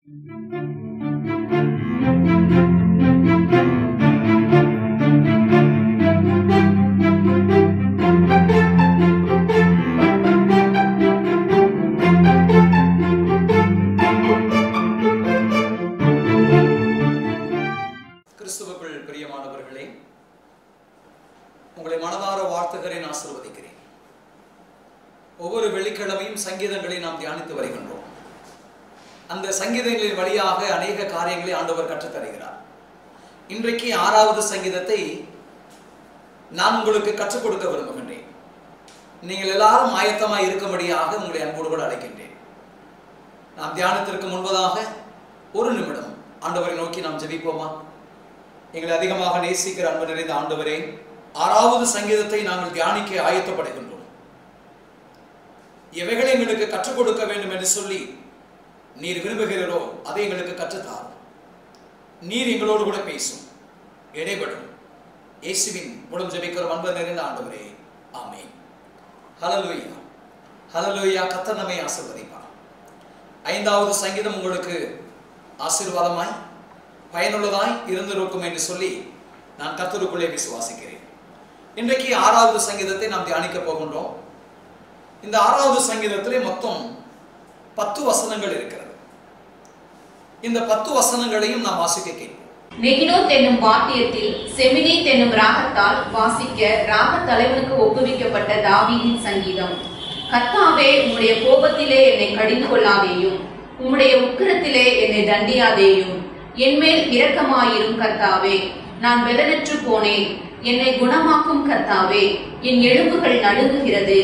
கிறிஸ்துவுக்குள் பிரியமானவர்களே, உங்களை மனதார வாழ்த்துகிறேன், ஆசீர்வதிக்கிறேன். ஒவ்வொரு வெள்ளிக்கிழமையும் சங்கீதங்களை நாம் தியானித்து வருகின்றோம். அந்த சங்கீதங்களின் வழியாக அநேக காரியங்களை ஆண்டவர் கற்றுத்தருகிறார். இன்றைக்கு 6வது சங்கீதத்தை நான் உங்களுக்கு கற்றுக் கொடுக்க விரும்புகின்றேன். நீங்கள் எல்லாரும் ஆயத்தமாய் இருக்கும்படியாக உங்களை அன்போடு கூட அழைக்கின்றேன். நாம் தியானத்திற்கு முன்பதாக ஒரு நிமிடம் ஆண்டவரை நோக்கி நாம் ஜெபிப்போமா? எங்களை அதிகமாக நேசிக்கிற அன்பு நிறைந்த ஆண்டவரே, 6வது சங்கீதத்தை நாங்கள் தியானிக்க ஆயத்தப்படுகின்றோம். எவைகளை எங்களுக்கு கற்றுக் கொடுக்க வேண்டும் என்று சொல்லி நீர் விரும்புகிறீரோ அதை எங்களுக்கு கற்றுத்தார். நீர் எங்களோடு கூட பேசும், இடைபடும். இயேசுவின் மூலம் ஜெபிக்கிறோம் அன்பு நிறைந்த ஆண்டவரே, ஆமென். ஹல்லேலூயா, ஹல்லேலூயா. கர்த்தர் நம்மை ஆசீர்வதிப்பார். 5வது சங்கீதம் உங்களுக்கு ஆசீர்வாதமாய் பயனுள்ளதாய் இருந்திருக்கும் என்று சொல்லி நான் கர்த்தருக்குள்ளே விசுவாசிக்கிறேன். இன்றைக்கு 6வது சங்கீதத்தை நாம் தியானிக்க போகின்றோம். இந்த 6வது சங்கீதத்திலே மொத்தம் 10 வசனங்கள் இருக்கிறது. இந்த 10 வசனங்களையும் நாம் வாசிக்க கேட்போம். நெகினோத் என்னும் வாத்தியத்தில் செமினீத் என்னும் ராகத்தால் வாசிக்க ராக தலைவனுக்கு ஒப்புவிக்கப்பட்ட தாவீதின் சங்கீதம். கர்த்தாவே, உம்முடைய கோபத்திலே என்னை கடிந்து கொள்ளாதேயும், உம்முடைய உக்கிரத்திலே என்னை தண்டியாதேயும். என்மேல் இரக்கமாயிரும் கர்த்தாவே. நான் பெலனற்று போனேன், என்னை குணமாக்கும் கர்த்தாவே. என் எலும்புகள் நடுங்குகிறது,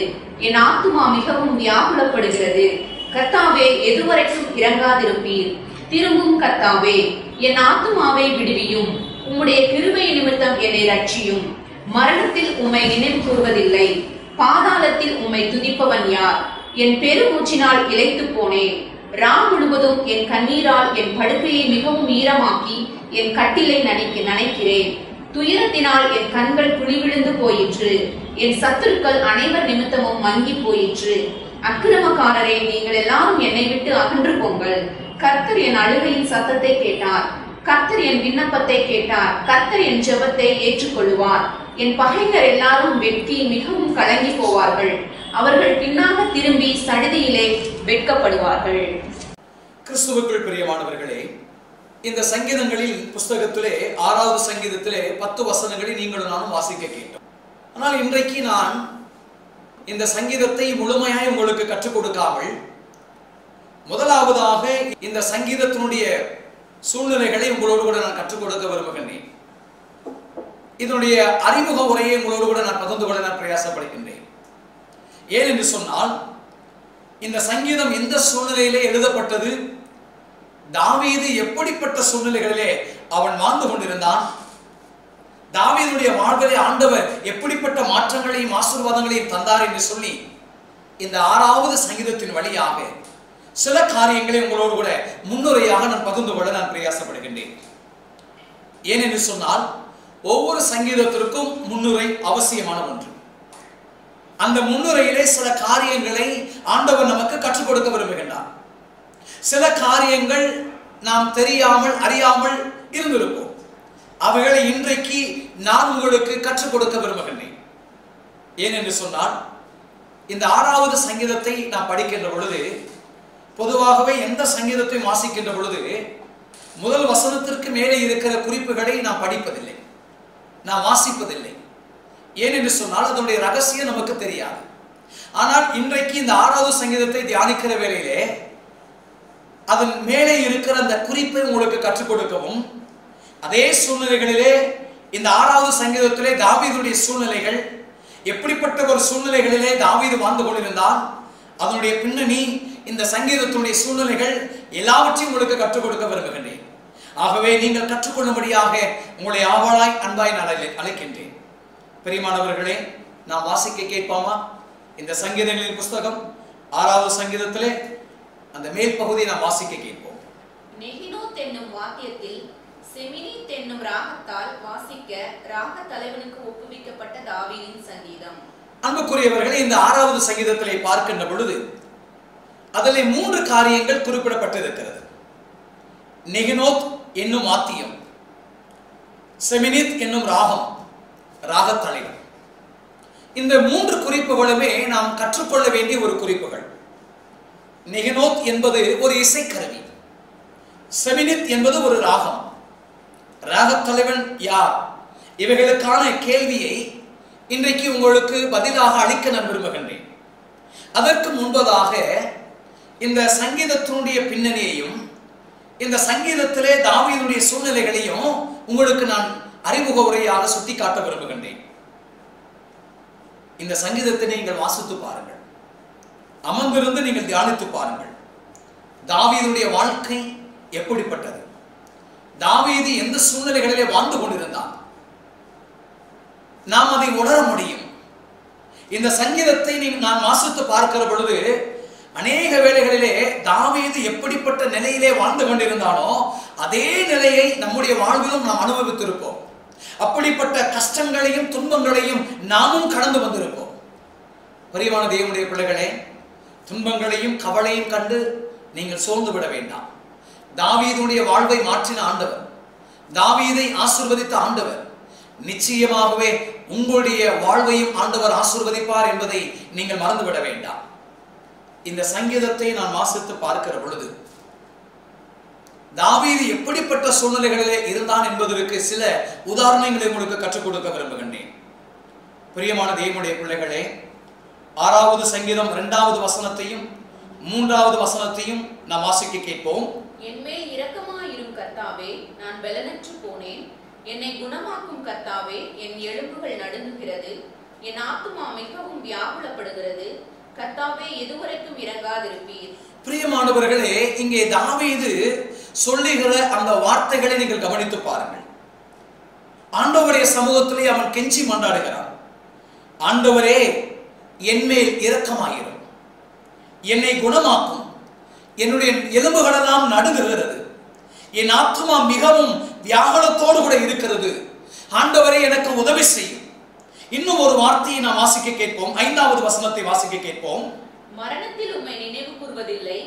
என் ஆத்துமா மிகவும் வியாகுலப்படுகிறது. கர்த்தாவே, எதுவரைக்கும் இறங்காதிருப்பீர்? திரும்பும் கர்த்தாவே, என் ஆத்துமாவை விடுவியும். உம்முடைய கிருபை நிமித்தம் என்னை ரட்சியும். மரணத்தில் உம்மை நினைவு கூறுவதில்லை, பாதாளத்தில் உம்மை துதிப்பவன் யார்? என் பெருமூச்சினால் இளைத்து போனேன். ரா முழுவதும் என் கண்ணீரால் என் படுக்கையை மிகவும் ஈரமாக்கி என் கட்டிலை நனைக்கிறேன். துயரத்தினால் என் கண்கள் குழிவிழுந்து போயிற்று. என் சத்துருக்கள் அனைவர் நிமித்தமும் மங்கி போயிற்று. அக்கிரமக்காரரே, நீங்கள் எல்லாரும் என்னை விட்டு அகன்று போங்கள். கர்த்தர் என் அழுகையின் சத்தத்தை கேட்டார். கர்த்தர் என் விண்ணப்பத்தை கேட்டார். கர்த்தர் என் ஜெபத்தை ஏற்றுக்கொள்வார். என் பகைஞர் எல்லாரும் வெட்கி மிகவும் கலங்கி போவார்கள். அவர்கள் பின்னாக திரும்பி சடுதியிலே வெட்கப்படுவார்கள். கிறிஸ்துவுக்குள் பிரியமானவர்களே, இந்த சங்கீதங்களில் புஸ்தகத்திலே 6வது சங்கீதத்திலே 10 வசனங்களை நீங்களும் நானும் வாசிக்க கேட்டோம். ஆனால் இன்றைக்கு நான் இந்த சங்கீதத்தை முழுமையாய் உங்களுக்கு கற்றுக் கொடுக்காமல் முதலாவதாக இந்த சங்கீதத்தினுடைய சூழ்நிலைகளை உங்களோடு கூட நான் கற்றுக் கொடுக்க விரும்புகின்றேன். இதனுடைய அறிமுக உரையை உங்களோடு கூட நான் பகிர்ந்து கொள்ள நான் பிரயாசப்படுகின்றேன். ஏன் என்று சொன்னால், இந்த சங்கீதம் எந்த சூழ்நிலையிலே எழுதப்பட்டது, தாவீது எப்படிப்பட்ட சூழ்நிலைகளிலே அவன் வாழ்ந்து கொண்டிருந்தான், தாவீதுடைய வாழ்விலே ஆண்டவர் எப்படிப்பட்ட மாற்றங்களையும் ஆசீர்வாதங்களையும் தந்தார் என்று சொல்லி இந்த 6வது சங்கீதத்தின் வழியாக சில காரியங்களை உங்களோடு கூட முன்னுரையாக நான் பகிர்ந்து கொள்ள நான் பிரயாசப்படுகின்றேன். ஏனென்று சொன்னால், ஒவ்வொரு சங்கீதத்திற்கும் முன்னுரை அவசியமான ஒன்று. அந்த முன்னுரையிலே சில காரியங்களை ஆண்டவர் நமக்கு கற்றுக் கொடுக்க விரும்புகின்றார். சில காரியங்கள் நாம் தெரியாமல் அறியாமல் இருந்திருப்போம். அவைகளை இன்றைக்கு நான் உங்களுக்கு கற்றுக் கொடுக்க விரும்புகின்றேன். ஏனென்று சொன்னால், இந்த 6வது சங்கீதத்தை நாம் படிக்கின்ற பொழுது, பொதுவாகவே எந்த சங்கீதத்தை வாசிக்கின்ற பொழுது முதல் வசனத்திற்கு மேலே இருக்கிற குறிப்புகளை நாம் படிப்பதில்லை, நாம் வாசிப்பதில்லை. ஏனென்று சொன்னால் அதனுடைய ரகசியம் நமக்கு தெரியாது. ஆனால் இன்றைக்கு இந்த 6வது சங்கீதத்தை தியானிக்கிற வேளையிலே அதன் மேலே இருக்கிற அந்த குறிப்பை உங்களுக்கு கற்றுக் கொடுக்கவும், அதே சூழ்நிலைகளிலே இந்த 6வது சங்கீதத்திலே தாவீதுடைய சூழ்நிலைகள் எப்படிப்பட்ட ஒரு சூழ்நிலைகளிலே தாவீது வாழ்ந்து கொண்டிருந்தால், அதனுடைய பின்னணி, இந்த சங்கீதத்தினுடைய சூழ்நிலைகள் எல்லாவற்றையும் உங்களுக்கு கற்றுக் கொடுக்க விரும்புகின்றேன். ஆகவே நீங்கள் கற்றுக்கொள்ளும்படியாக உங்களை ஆவலாய் அன்பாய் நான் அழைக்கின்றேன். பிரியமானவர்களே, நாம் வாசிக்க கேட்போமா? இந்த சங்கீதங்களின் புஸ்தகம் 6வது சங்கீதத்திலே அந்த மேல் பகுதியை நாம் வாசிக்க கேட்போம். நெகினோத் என்னும் வாத்தியத்தில் செமினீத் என்னும் ராகத்தால் வாசிக்க ராக தலைவனுக்கு ஒப்புவிக்கப்பட்ட தாவீதின் சங்கீதம். அன்புக்குரியவர்களே, இந்த 6வது சங்கீதத்திலே பார்க்கின்ற பொழுது அதிலே 3 காரியங்கள் குறிப்பிடப்பட்டிருக்கிறது. நெகினோத் என்னும் வாத்தியம், செமினித் என்னும் ராகம், ராகத்தலைவர். இந்த 3 குறிப்புகளுமே நாம் கற்றுக்கொள்ள வேண்டிய ஒரு குறிப்புகள். நெகினோத் என்பது ஒரு இசைக்கருவி, செமினித் என்பது ஒரு ராகம், ராகத்தலைவன் யார்? இவைகளுக்கான கேள்வியை இன்றைக்கு உங்களுக்கு பதிலாக அளிக்க நான் விரும்புகின்றேன். அதற்கு முன்பதாக இந்த சங்கீதத்தினுடைய பின்னணியையும் இந்த சங்கீதத்திலே தாவீதுடைய சூழ்நிலைகளையும் உங்களுக்கு நான் அறிமுக உரையாக சுட்டிக்காட்ட விரும்புகின்றேன். இந்த சங்கீதத்தை நீங்கள் வாசித்து பாருங்கள், அமர்ந்திருந்து நீங்கள் தியானித்து பாருங்கள். தாவீதுடைய வாழ்க்கை எப்படிப்பட்டது? தாவீது எந்த சூழ்நிலைகளிலே வாழ்ந்து கொண்டிருந்தான்? நாம் அதை உணர முடியும். இந்த சங்கீதத்தை நான் வாசித்து பார்க்கிற பொழுது அநேக வேளைகளிலே தாவீது எப்படிப்பட்ட நிலையிலே வாழ்ந்து கொண்டிருந்தானோ அதே நிலையை நம்முடைய வாழ்விலும் நாம் அனுபவித்திருப்போம். அப்படிப்பட்ட கஷ்டங்களையும் துன்பங்களையும் நாமும் கடந்து வந்திருப்போம். பிரியமான தேவனுடைய பிள்ளைகளே, துன்பங்களையும் கவலையும் கண்டு நீங்கள் சோர்ந்து விட வேண்டாம். தாவீதுடைய வாழ்வை மாற்றின ஆண்டவர், தாவீதை ஆசீர்வதித்த ஆண்டவர் நிச்சயமாகவே உங்களுடைய வாழ்வையும் ஆண்டவர் ஆசீர்வதிப்பார் என்பதை நீங்கள் மறந்துவிட வேண்டாம். இந்த சங்கீதத்தை நான் வாசித்து பார்க்கிற பொழுது தாவீது எப்படிப்பட்ட சூழ்நிலைகளிலே இருந்தான் என்பதற்கு சில உதாரணங்களை உங்களுக்கு கற்றுக் கொடுக்க விரும்புகின்றேன். பிரியமான தேவனுடைய பிள்ளைகளே, 6வது சங்கீதம் 2வது வசனத்தையும் 3வது வசனத்தையும் நாம் வாசிக்க கேட்போம். என்மேல் இரக்கமாயிரும் கர்த்தாவே, நான் பலனற்று போனேன். என்னை குணமாக்கும் கர்த்தாவே, என் எலும்புகள் நடுங்குகிறது. என் ஆத்துமா மிகவும் வியாகுலப்படுகிறது. கர்த்தாவே, எதுவரைக்கும் இறங்காதிருப்பீர்? பிரியமானவர்களே, இங்கே தாவீது சொல்லுகிற அந்த வார்த்தைகளை நீங்கள் கவனித்து பாருங்கள். ஆண்டவருடைய சமூகத்திலே அவன் கெஞ்சி மன்றாடுகிறான். ஆண்டவரே, என்மேல் இரக்கமாயிரும், என்னை குணமாக்கும், என்னுடைய எலும்புகளெல்லாம் நடுங்குகிறது, என் ஆத்துமா மிகவும் வியாகுலத்தோடு கூட இருக்கிறது. ஆண்டவரே, எனக்கு உதவி செய்யும். இன்னும் ஒரு வார்த்தையை நாம் வாசிக்க கேட்போம். 5வது வசனத்தை வாசிக்க கேட்போம். மரணத்தில் உம்மை நினைவு கூர்வதில்லை,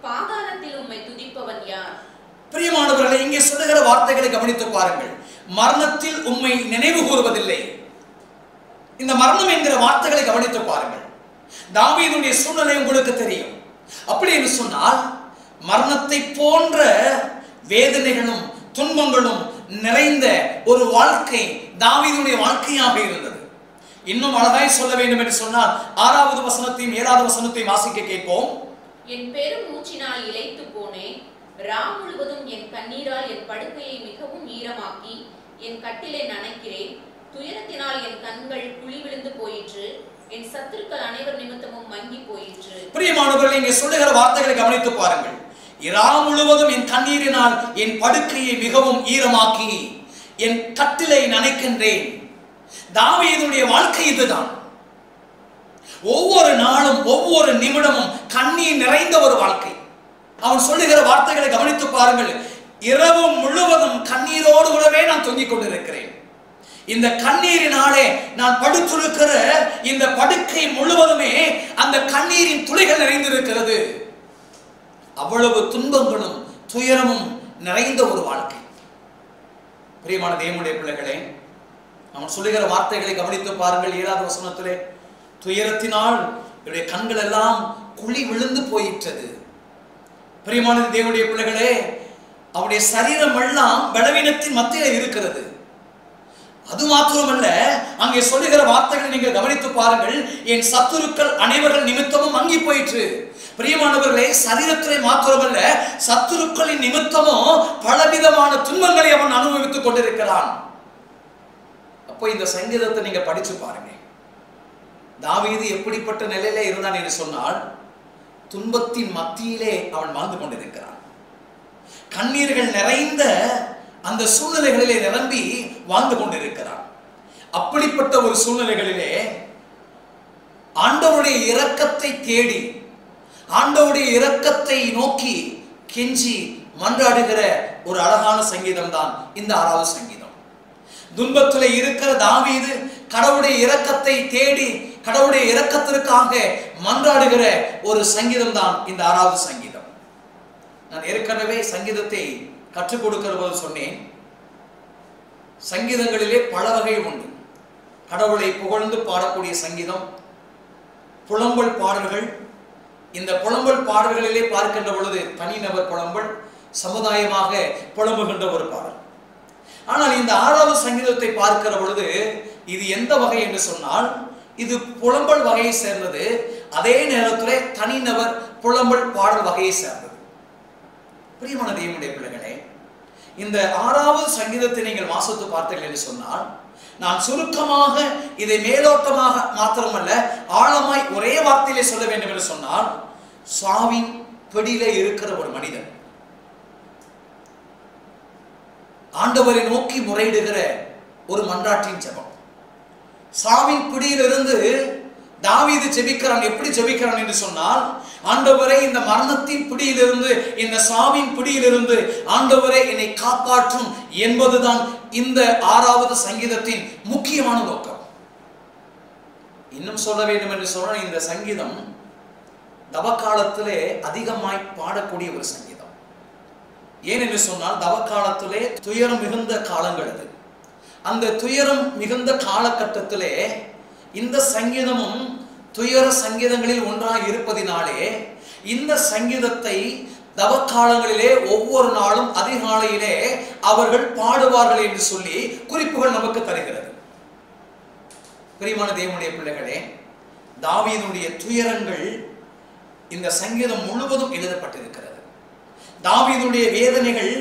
பாதாளத்தில் உம்மை துதிப்பவன் யார்? பிரியமானவர்களே, இங்கே சொல்லுகிற வார்த்தைகளை கவனித்து பாருங்கள். மரணத்தில் உம்மை நினைவு கூர்வதில்லை. இந்த மரணம் என்கிற வார்த்தைகளை கவனித்து பாருங்கள். தாவீதுடைய சூழ்நிலை உங்களுக்கு தெரியும். அப்படி என்று சொன்னால் மரணத்தை போன்ற வேதனைகளும் துன்பங்களும் நிறைந்த ஒரு வாழ்க்கை தாவீதுடைய வாழ்க்கையாக இருந்தது. இன்னும் அழகாய் சொல்ல வேண்டும் என்று சொன்னால் 6வது வசனத்தையும் 7வது வசனத்தையும் வாசிக்க கேட்போம். என் பெரும் மூச்சினால் இளைத்து போனேன். ரா முழுவதும் என் கண்ணீரால் என் படுக்கையை மிகவும் ஈரமாக்கி என் கட்டிலை நனைக்கிறேன். துயரத்தினால் என் கண்கள் குழி விழுந்து போயிற்று. என் சத்துருக்கள் அனைவர் நிமித்தமும் மங்கி போயிற்று. பிரியமானவர்களே, இங்கே சொல்லுகிற வார்த்தைகளை கவனித்து பாருங்கள். இரா முழுவதும் என் கண்ணீரினால் என் படுக்கையை மிகவும் ஈரமாக்கி என் கட்டிலை நனைக்கின்றேன். தாவீதுடைய வாழ்க்கை இதுதான். ஒவ்வொரு நாளும் ஒவ்வொரு நிமிடமும் கண்ணீர் நிறைந்த ஒரு வாழ்க்கை. அவன் சொல்லுகிற வார்த்தைகளை கவனித்து பாருங்கள். இரவு முழுவதும் கண்ணீரோடு கூடவே நான் தொங்கிக் கொண்டிருக்கிறேன். இந்த கண்ணீரினாலே நான் படுத்திருக்கிற இந்த படுக்கை முழுவதுமே அந்த கண்ணீரின் துளிகள் நிறைந்திருக்கிறது. அவ்வளவு துன்பங்களும் துயரமும் நிறைந்த ஒரு வாழ்க்கை. பிரியமான தேவனுடைய பிள்ளைகளே, அவன் சொல்லுகிற வார்த்தைகளை கவனித்து பாருங்கள். 7வது வசனத்திலே, துயரத்தினால் என்னுடைய கண்கள் எல்லாம் குழி விழுந்து போயிற்றது. பிரியமான தேவனுடைய பிள்ளைகளே, அவருடைய சரீரம் எல்லாம் பலவீனத்தின் மத்தியில் இருக்கிறது. அது மாத்திரமல்ல, அங்கே சொல்லுகிற வார்த்தைகளை நீங்கள் கவனித்து பாருங்கள். என் சத்துருக்கள் அனைவர்கள் நிமித்தமும் மங்கி போயிற்று. பிரியமானவர்களே, சரீரத்திலே மாத்திரமல்ல, சத்துருக்களின் நிமித்தமும் பலவிதமான துன்பங்களை அவன் அனுபவித்துக் கொண்டிருக்கிறான். அப்போ இந்த சங்கீதத்தை நீங்க படிச்சு பாருங்க. தாவீது எப்படிப்பட்ட நிலையிலே இருந்தான் என்று சொன்னால், துன்பத்தின் மத்தியிலே அவன் வாழ்ந்து கொண்டிருக்கிறான். கண்ணீர்கள் நிறைந்த அந்த சூழ்நிலைகளிலே நிரம்பி வாழ்ந்து கொண்டிருக்கிறான். அப்படிப்பட்ட ஒரு சூழ்நிலைகளிலே ஆண்டவருடைய இரக்கத்தை தேடி, ஆண்டவருடைய இரக்கத்தை நோக்கி கெஞ்சி மன்றாடுகிற ஒரு அழகான சங்கீதம் தான் இந்த 6வது சங்கீதம். துன்பத்தில் இருக்கிற தாவீது கடவுளுடைய இரக்கத்தை தேடி கடவுளுடைய இரக்கத்திற்காக மன்றாடுகிற ஒரு சங்கீதம் தான் இந்த 6வது சங்கீதம். நான் ஏற்கனவே சங்கீதத்தை கற்றுக் கொடுக்கிற போது சொன்னேன், சங்கீதங்களிலே பல வகை உண்டு. கடவுளை புகழ்ந்து பாடக்கூடிய சங்கீதம், புலம்பல் பாடல்கள். இந்த புலம்பல் பாடல்களிலே பார்க்கின்ற பொழுது தனிநபர் புலம்பல், சமுதாயமாக புலம்புகின்ற ஒரு பாடல். ஆனால் இந்த 6வது சங்கீதத்தை பார்க்கிற பொழுது இது எந்த வகை என்று சொன்னால், இது புலம்பல் வகையை சேர்ந்தது, அதே நேரத்தில் தனிநபர் புலம்பல் பாடல் வகையை சேர்ந்தது. பிரியமான தேவனுடைய பிள்ளைகளே, இந்த 6வது சங்கீதத்தை நீங்கள் வாசித்து பார்த்தீர்கள் என்று சொன்னால், நான் சுருக்கமாக இதை மேலோட்டமாக மாத்திரமல்ல ஆழமாய் ஒரே வார்த்தையிலே சொல்ல வேண்டும் என்று சொன்னால், சாவின் பிடியிலே இருக்கிற ஒரு மனிதன் ஆண்டவரை நோக்கி முறையிடுகிற ஒரு மன்றாட்டின் ஜெபம். சாவின் பிடியிலிருந்து தாவீது ஜெபிக்கிறான். எப்படி ஜெபிக்கிறான் என்று சொன்னால், ஆண்டவரே இந்த மரணத்தின் பிடியிலிருந்து, இந்த சாவின் பிடியிலிருந்து ஆண்டவரே என்னை காப்பாற்றும் என்பதுதான் இந்த 6வது சங்கீதத்தின் முக்கியமான நோக்கம். இன்னும் சொல்ல வேண்டும் என்று சொன்னால், இந்த சங்கீதம் தவக்காலத்திலே அதிகமாய் பாடக்கூடிய ஒரு சங்கீதம். ஏனென்று சொன்னால், தவக்காலத்திலே துயரம் மிகுந்த காலங்கள் அது. அந்த துயரம் மிகுந்த காலகட்டத்திலே இந்த சங்கீதமும் துயர சங்கீதங்களில் ஒன்றாக இருப்பதினாலே இந்த சங்கீதத்தை தவக்காலங்களிலே ஒவ்வொரு நாளும் அதிகாலையிலே அவர்கள் பாடுவார்கள் என்று சொல்லி குறிப்புகள் நமக்கு தருகிறது. பிரியமான தேவனுடைய பிள்ளைகளே, தாவீதுடைய துயரங்கள் இந்த சங்கீதம் முழுவதும் எழுதப்பட்டிருக்கிறது. தாவீதுடைய வேதனைகள்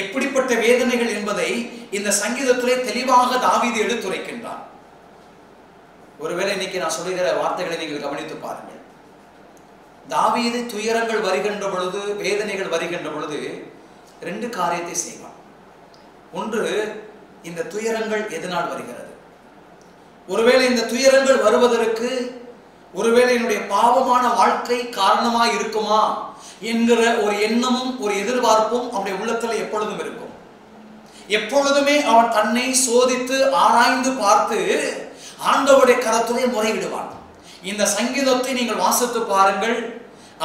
எப்படிப்பட்ட வேதனைகள் என்பதை இந்த சங்கீதத்திலே தெளிவாக தாவீது எடுத்துரைக்கின்றார். ஒருவேளை இன்னைக்கு நான் சொல்லுகிற வார்த்தைகளை நீங்கள் கவனித்து பாருங்கள். தாவீது துயரங்கள் வருகின்ற பொழுது, வேதனைகள் வருகின்ற பொழுது 2 காரியத்தை செய்வான். ஒன்று, இந்த துயரங்கள் எதனால் வருகிறது? ஒருவேளை இந்த துயரங்கள் வருவதற்கு ஒருவேளை என்னுடைய பாவமான வாழ்க்கை காரணமாக இருக்குமா என்கிற ஒரு எண்ணமும் ஒரு எதிர்பார்ப்பும் அவனுடைய உள்ளத்தில் எப்பொழுதும் இருக்கும். எப்பொழுதுமே அவன் தன்னை சோதித்து ஆராய்ந்து பார்த்து ஆண்டவருடைய கரத்திலே முறையிடுவான். இந்த சங்கீதத்தை நீங்கள் வாசித்து பாருங்கள்.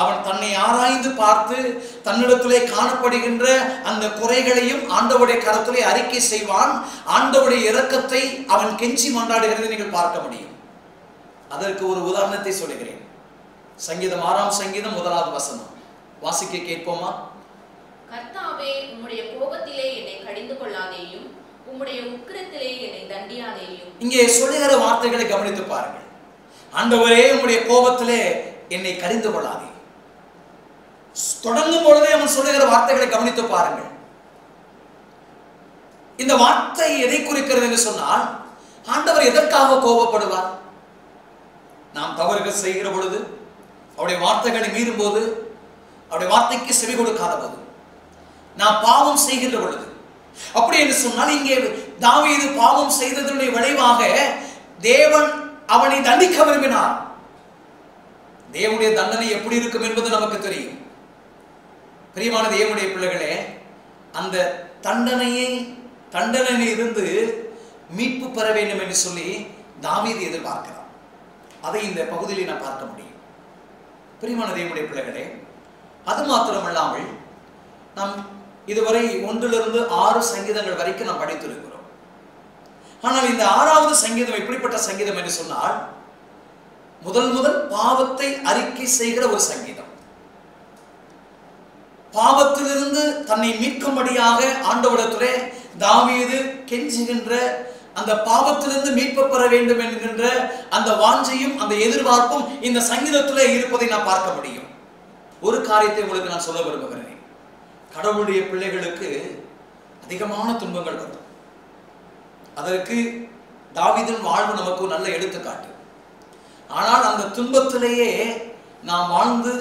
அவன் தன்னை ஆராய்ந்து பார்த்து தன்னிடத்திலே காணப்படுகின்ற அந்த குறைகளையும் ஆண்டவருடைய கரத்திலே அறிக்கை செய்வான். ஆண்டவருடைய இரக்கத்தை அவன் கெஞ்சி மன்றாடுகிறதை நீங்கள் பார்க்க முடியும். அதற்கு ஒரு உதாரணத்தை சொல்லுகிறேன். சங்கீதம் 6ஆம் சங்கீதம் 1வது வசனம் வாசிக்க கேட்போமா? கர்த்தாவே, உம்முடைய கோபத்திலே என்னை கடிந்து கொள்ளாதேயும், உம்முடைய உக்கிரத்திலே என்னை தண்டியாதேயும். இங்கே சொல்லுகிற வார்த்தைகளை கவனித்து பாருங்கள். ஆண்டவரே, உம்முடைய கோபத்திலே என்னை கடிந்து கொள்ளாதே. தொடங்கும் பொழுதே அவன் சொல்லுகிற வார்த்தைகளை கவனித்து பாருங்கள். இந்த வார்த்தை எதை குறிக்கிறது என்று சொன்னால், ஆண்டவர் எதற்காக கோபப்படுவார்? நாம் தவறுகள் செய்கிற பொழுது, அவருடைய வார்த்தைகளை மீறும் போது, அவருடைய வார்த்தைக்கு செவி கொடுக்காத போது, நாம் பாவம் செய்கின்ற பொழுது. அப்படி என்று சொன்னால், இங்கே தாவீது பாவம் செய்ததனுடைய விளைவாக தேவன் அவனை தண்டிக்க விரும்பினார். தேவனுடைய தண்டனை எப்படி இருக்கும் என்பது நமக்கு தெரியும். பிரியமான தேவனுடைய பிள்ளைகளே, அந்த தண்டனையில் இருந்து மீட்பு பெற வேண்டும் என்று சொல்லி தாவீது எதிர்பார்க்கிறார். அதை இந்த பகுதியில் நான் பார்க்க முடியும். பிரியமான தேவனுடைய பிள்ளைகளே, அது மாத்திரமல்லாமல் நாம் இதுவரை 1லிருந்து 6 சங்கீதங்கள் வரைக்கும் நாம் படித்திருக்கிறோம். ஆனால் இந்த 6வது சங்கீதம் எப்படிப்பட்ட சங்கீதம் என்று சொன்னால், முதல் பாவத்தை அறிக்கை செய்கிற ஒரு சங்கீதம். பாவத்திலிருந்து தன்னை மீட்கும்படியாக ஆண்டவரிடத்திலே தாவீது கெஞ்சுகின்ற, அந்த பாவத்திலிருந்து மீட்பு பெற வேண்டும் என்கின்ற அந்த வாஞ்சையும் அந்த எதிர்பார்ப்பும் இந்த சங்கீதத்திலே இருப்பதை நான் பார்க்க முடியும். ஒரு காரியத்தை உங்களுக்கு நான் சொல்ல விரும்புகிறேன். கடவுளுடைய பிள்ளைகளுக்கு அதிகமான துன்பங்கள் வரும். அதற்கு தாவீதின் வாழ்வு நமக்கு நல்ல எடுத்துக்காட்டு. ஆனால் அந்த துன்பத்திலேயே நாம் வாழ்ந்து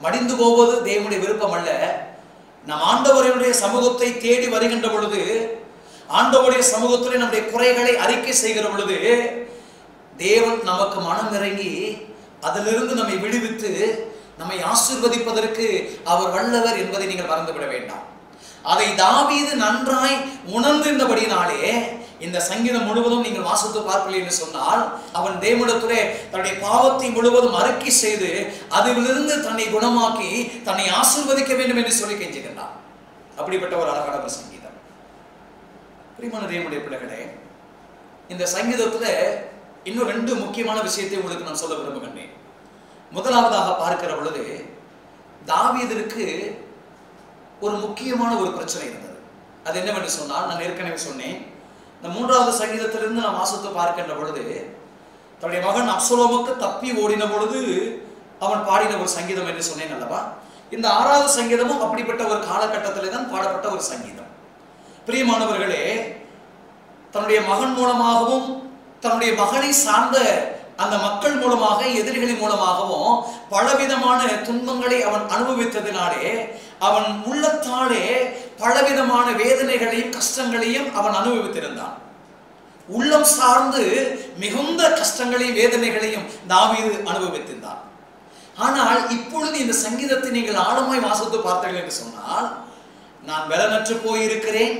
மடிந்து போவது தேவனுடைய விருப்பம் அல்ல. நம் ஆண்டவருடைய சமூகத்தை தேடி வருகின்ற பொழுது, ஆண்டவருடைய சமூகத்திலே நம்முடைய குறைகளை அறிக்கை செய்கிற பொழுது, தேவன் நமக்கு மனம் இறங்கி அதிலிருந்து நம்மை விடுவித்து நம்மை ஆசீர்வதிப்பதற்கு அவர் வல்லவர் என்பதை நீங்கள் மறந்துவிட வேண்டாம். அதை தாவீது நன்றாய் உணர்ந்திருந்தபடினாலே இந்த சங்கீதம் முழுவதும் நீங்கள் வாசித்து பார்க்கவில்லை என்று சொன்னால், அவன் தேவனிடத்திலே தன்னுடைய பாவத்தை முழுவதும் அறிக்கை செய்து அதிலிருந்து தன்னை குணமாக்கி தன்னை ஆசீர்வதிக்க வேண்டும் என்று சொல்லி கெஞ்சுகின்றான். அப்படிப்பட்ட ஒரு அழகான ஒரு சங்கீதம். பிரியமான தேவனுடைய பிள்ளைகளே, இந்த சங்கீதத்துல இன்னும் 2 முக்கியமான விஷயத்தை உங்களுக்கு நான் சொல்ல விரும்புகின்றேன். முதலாவதாக பார்க்கிற பொழுது தாவீதுக்கு ஒரு முக்கியமான ஒரு பிரச்சனை இருந்தது. அது என்னவென்று சொன்னால், நான் ஏற்கனவே சொன்னேன், இந்த 3வது சங்கீதத்திலிருந்து நாம் வாசித்து பார்க்கின்ற பொழுது தன்னுடைய மகன் அப்சலோமுக்கு தப்பி ஓடின பொழுது அவன் பாடின ஒரு சங்கீதம் என்று சொன்னேன் அல்லவா? இந்த 6வது சங்கீதமும் அப்படிப்பட்ட ஒரு காலகட்டத்திலே தான் பாடப்பட்ட ஒரு சங்கீதம். பிரியமானவர்களே, தன்னுடைய மகன் மூலமாகவும் தன்னுடைய மகனை சார்ந்த அந்த மக்கள் மூலமாக, எதிரிகளின் மூலமாகவும் பலவிதமான துன்பங்களை அவன் அனுபவித்ததினாலே அவன் உள்ளத்தாலே பலவிதமான வேதனைகளையும் கஷ்டங்களையும் அவன் அனுபவித்திருந்தான். உள்ளம் சார்ந்து மிகுந்த கஷ்டங்களையும் வேதனைகளையும் தாவீது அனுபவித்திருந்தான். ஆனால் இப்பொழுது இந்த சங்கீதத்தை நீங்கள் ஆழமாய் வாசித்து பார்த்தீர்கள் என்று சொன்னால், நான் பலனற்று போயிருக்கிறேன்,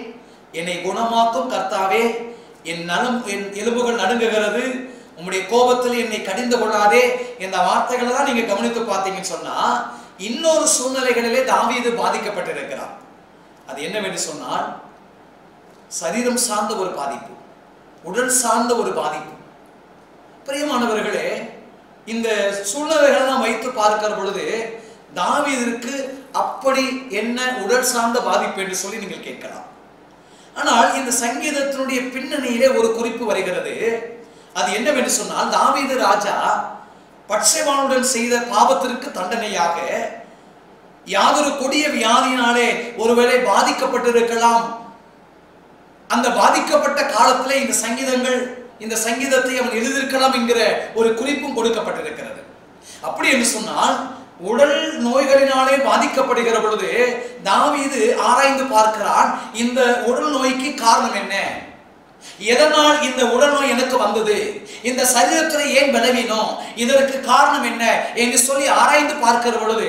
என்னை குணமாக்கும் கர்த்தாவே, என் எலும்புகள் நடுங்குகிறது, உம்முடைய கோபத்தில் என்னை கடிந்து கொள்ளாதே, இந்த வார்த்தைகளை தான் நீங்க கவனித்து பார்த்தீங்கன்னு சொன்னா, இன்னொரு சூழ்நிலைகளிலே தாவீது பாதிக்கப்பட்டிருக்கிறார். அது என்னவென்று சொன்னால், சரீரம் சார்ந்த ஒரு பாதிப்பு, உடல் சார்ந்த ஒரு பாதிப்பு. பிரியமானவர்களே, இந்த சூழ்நிலைகளை நாம் வைத்து பார்க்கிற பொழுது தாவீதுக்கு அப்படி என்ன உடல் சார்ந்த பாதிப்பு என்று சொல்லி நீங்கள் கேட்கலாம். ஆனால் இந்த சங்கீதத்தினுடைய பின்னணியிலே ஒரு குறிப்பு வருகிறது. அது என்னவென்று சொன்னால், தாவீது ராஜா பட்சேபானுடன் செய்த பாவத்திற்கு தண்டனையாக யாதொரு கொடிய வியாதியினாலே ஒருவேளை பாதிக்கப்பட்டிருக்கலாம். அந்த பாதிக்கப்பட்ட காலத்திலே இந்த சங்கீதத்தை அவன் எழுதியிருக்கலாம் என்கிற ஒரு குறிப்பும் கொடுக்கப்பட்டிருக்கிறது. அப்படி என்று சொன்னால், உடல் நோய்களினாலே பாதிக்கப்படுகிற பொழுது தாவீது ஆராய்ந்து பார்க்கிறான், இந்த உடல் நோய்க்கு காரணம் என்ன, எதனால் இந்த உடல் நோய் எனக்கு வந்தது, இந்த சரீரத்தில் ஏன் பலவீனம், இதற்கு காரணம் என்ன என்று சொல்லி ஆராய்ந்து பார்க்கிற பொழுது,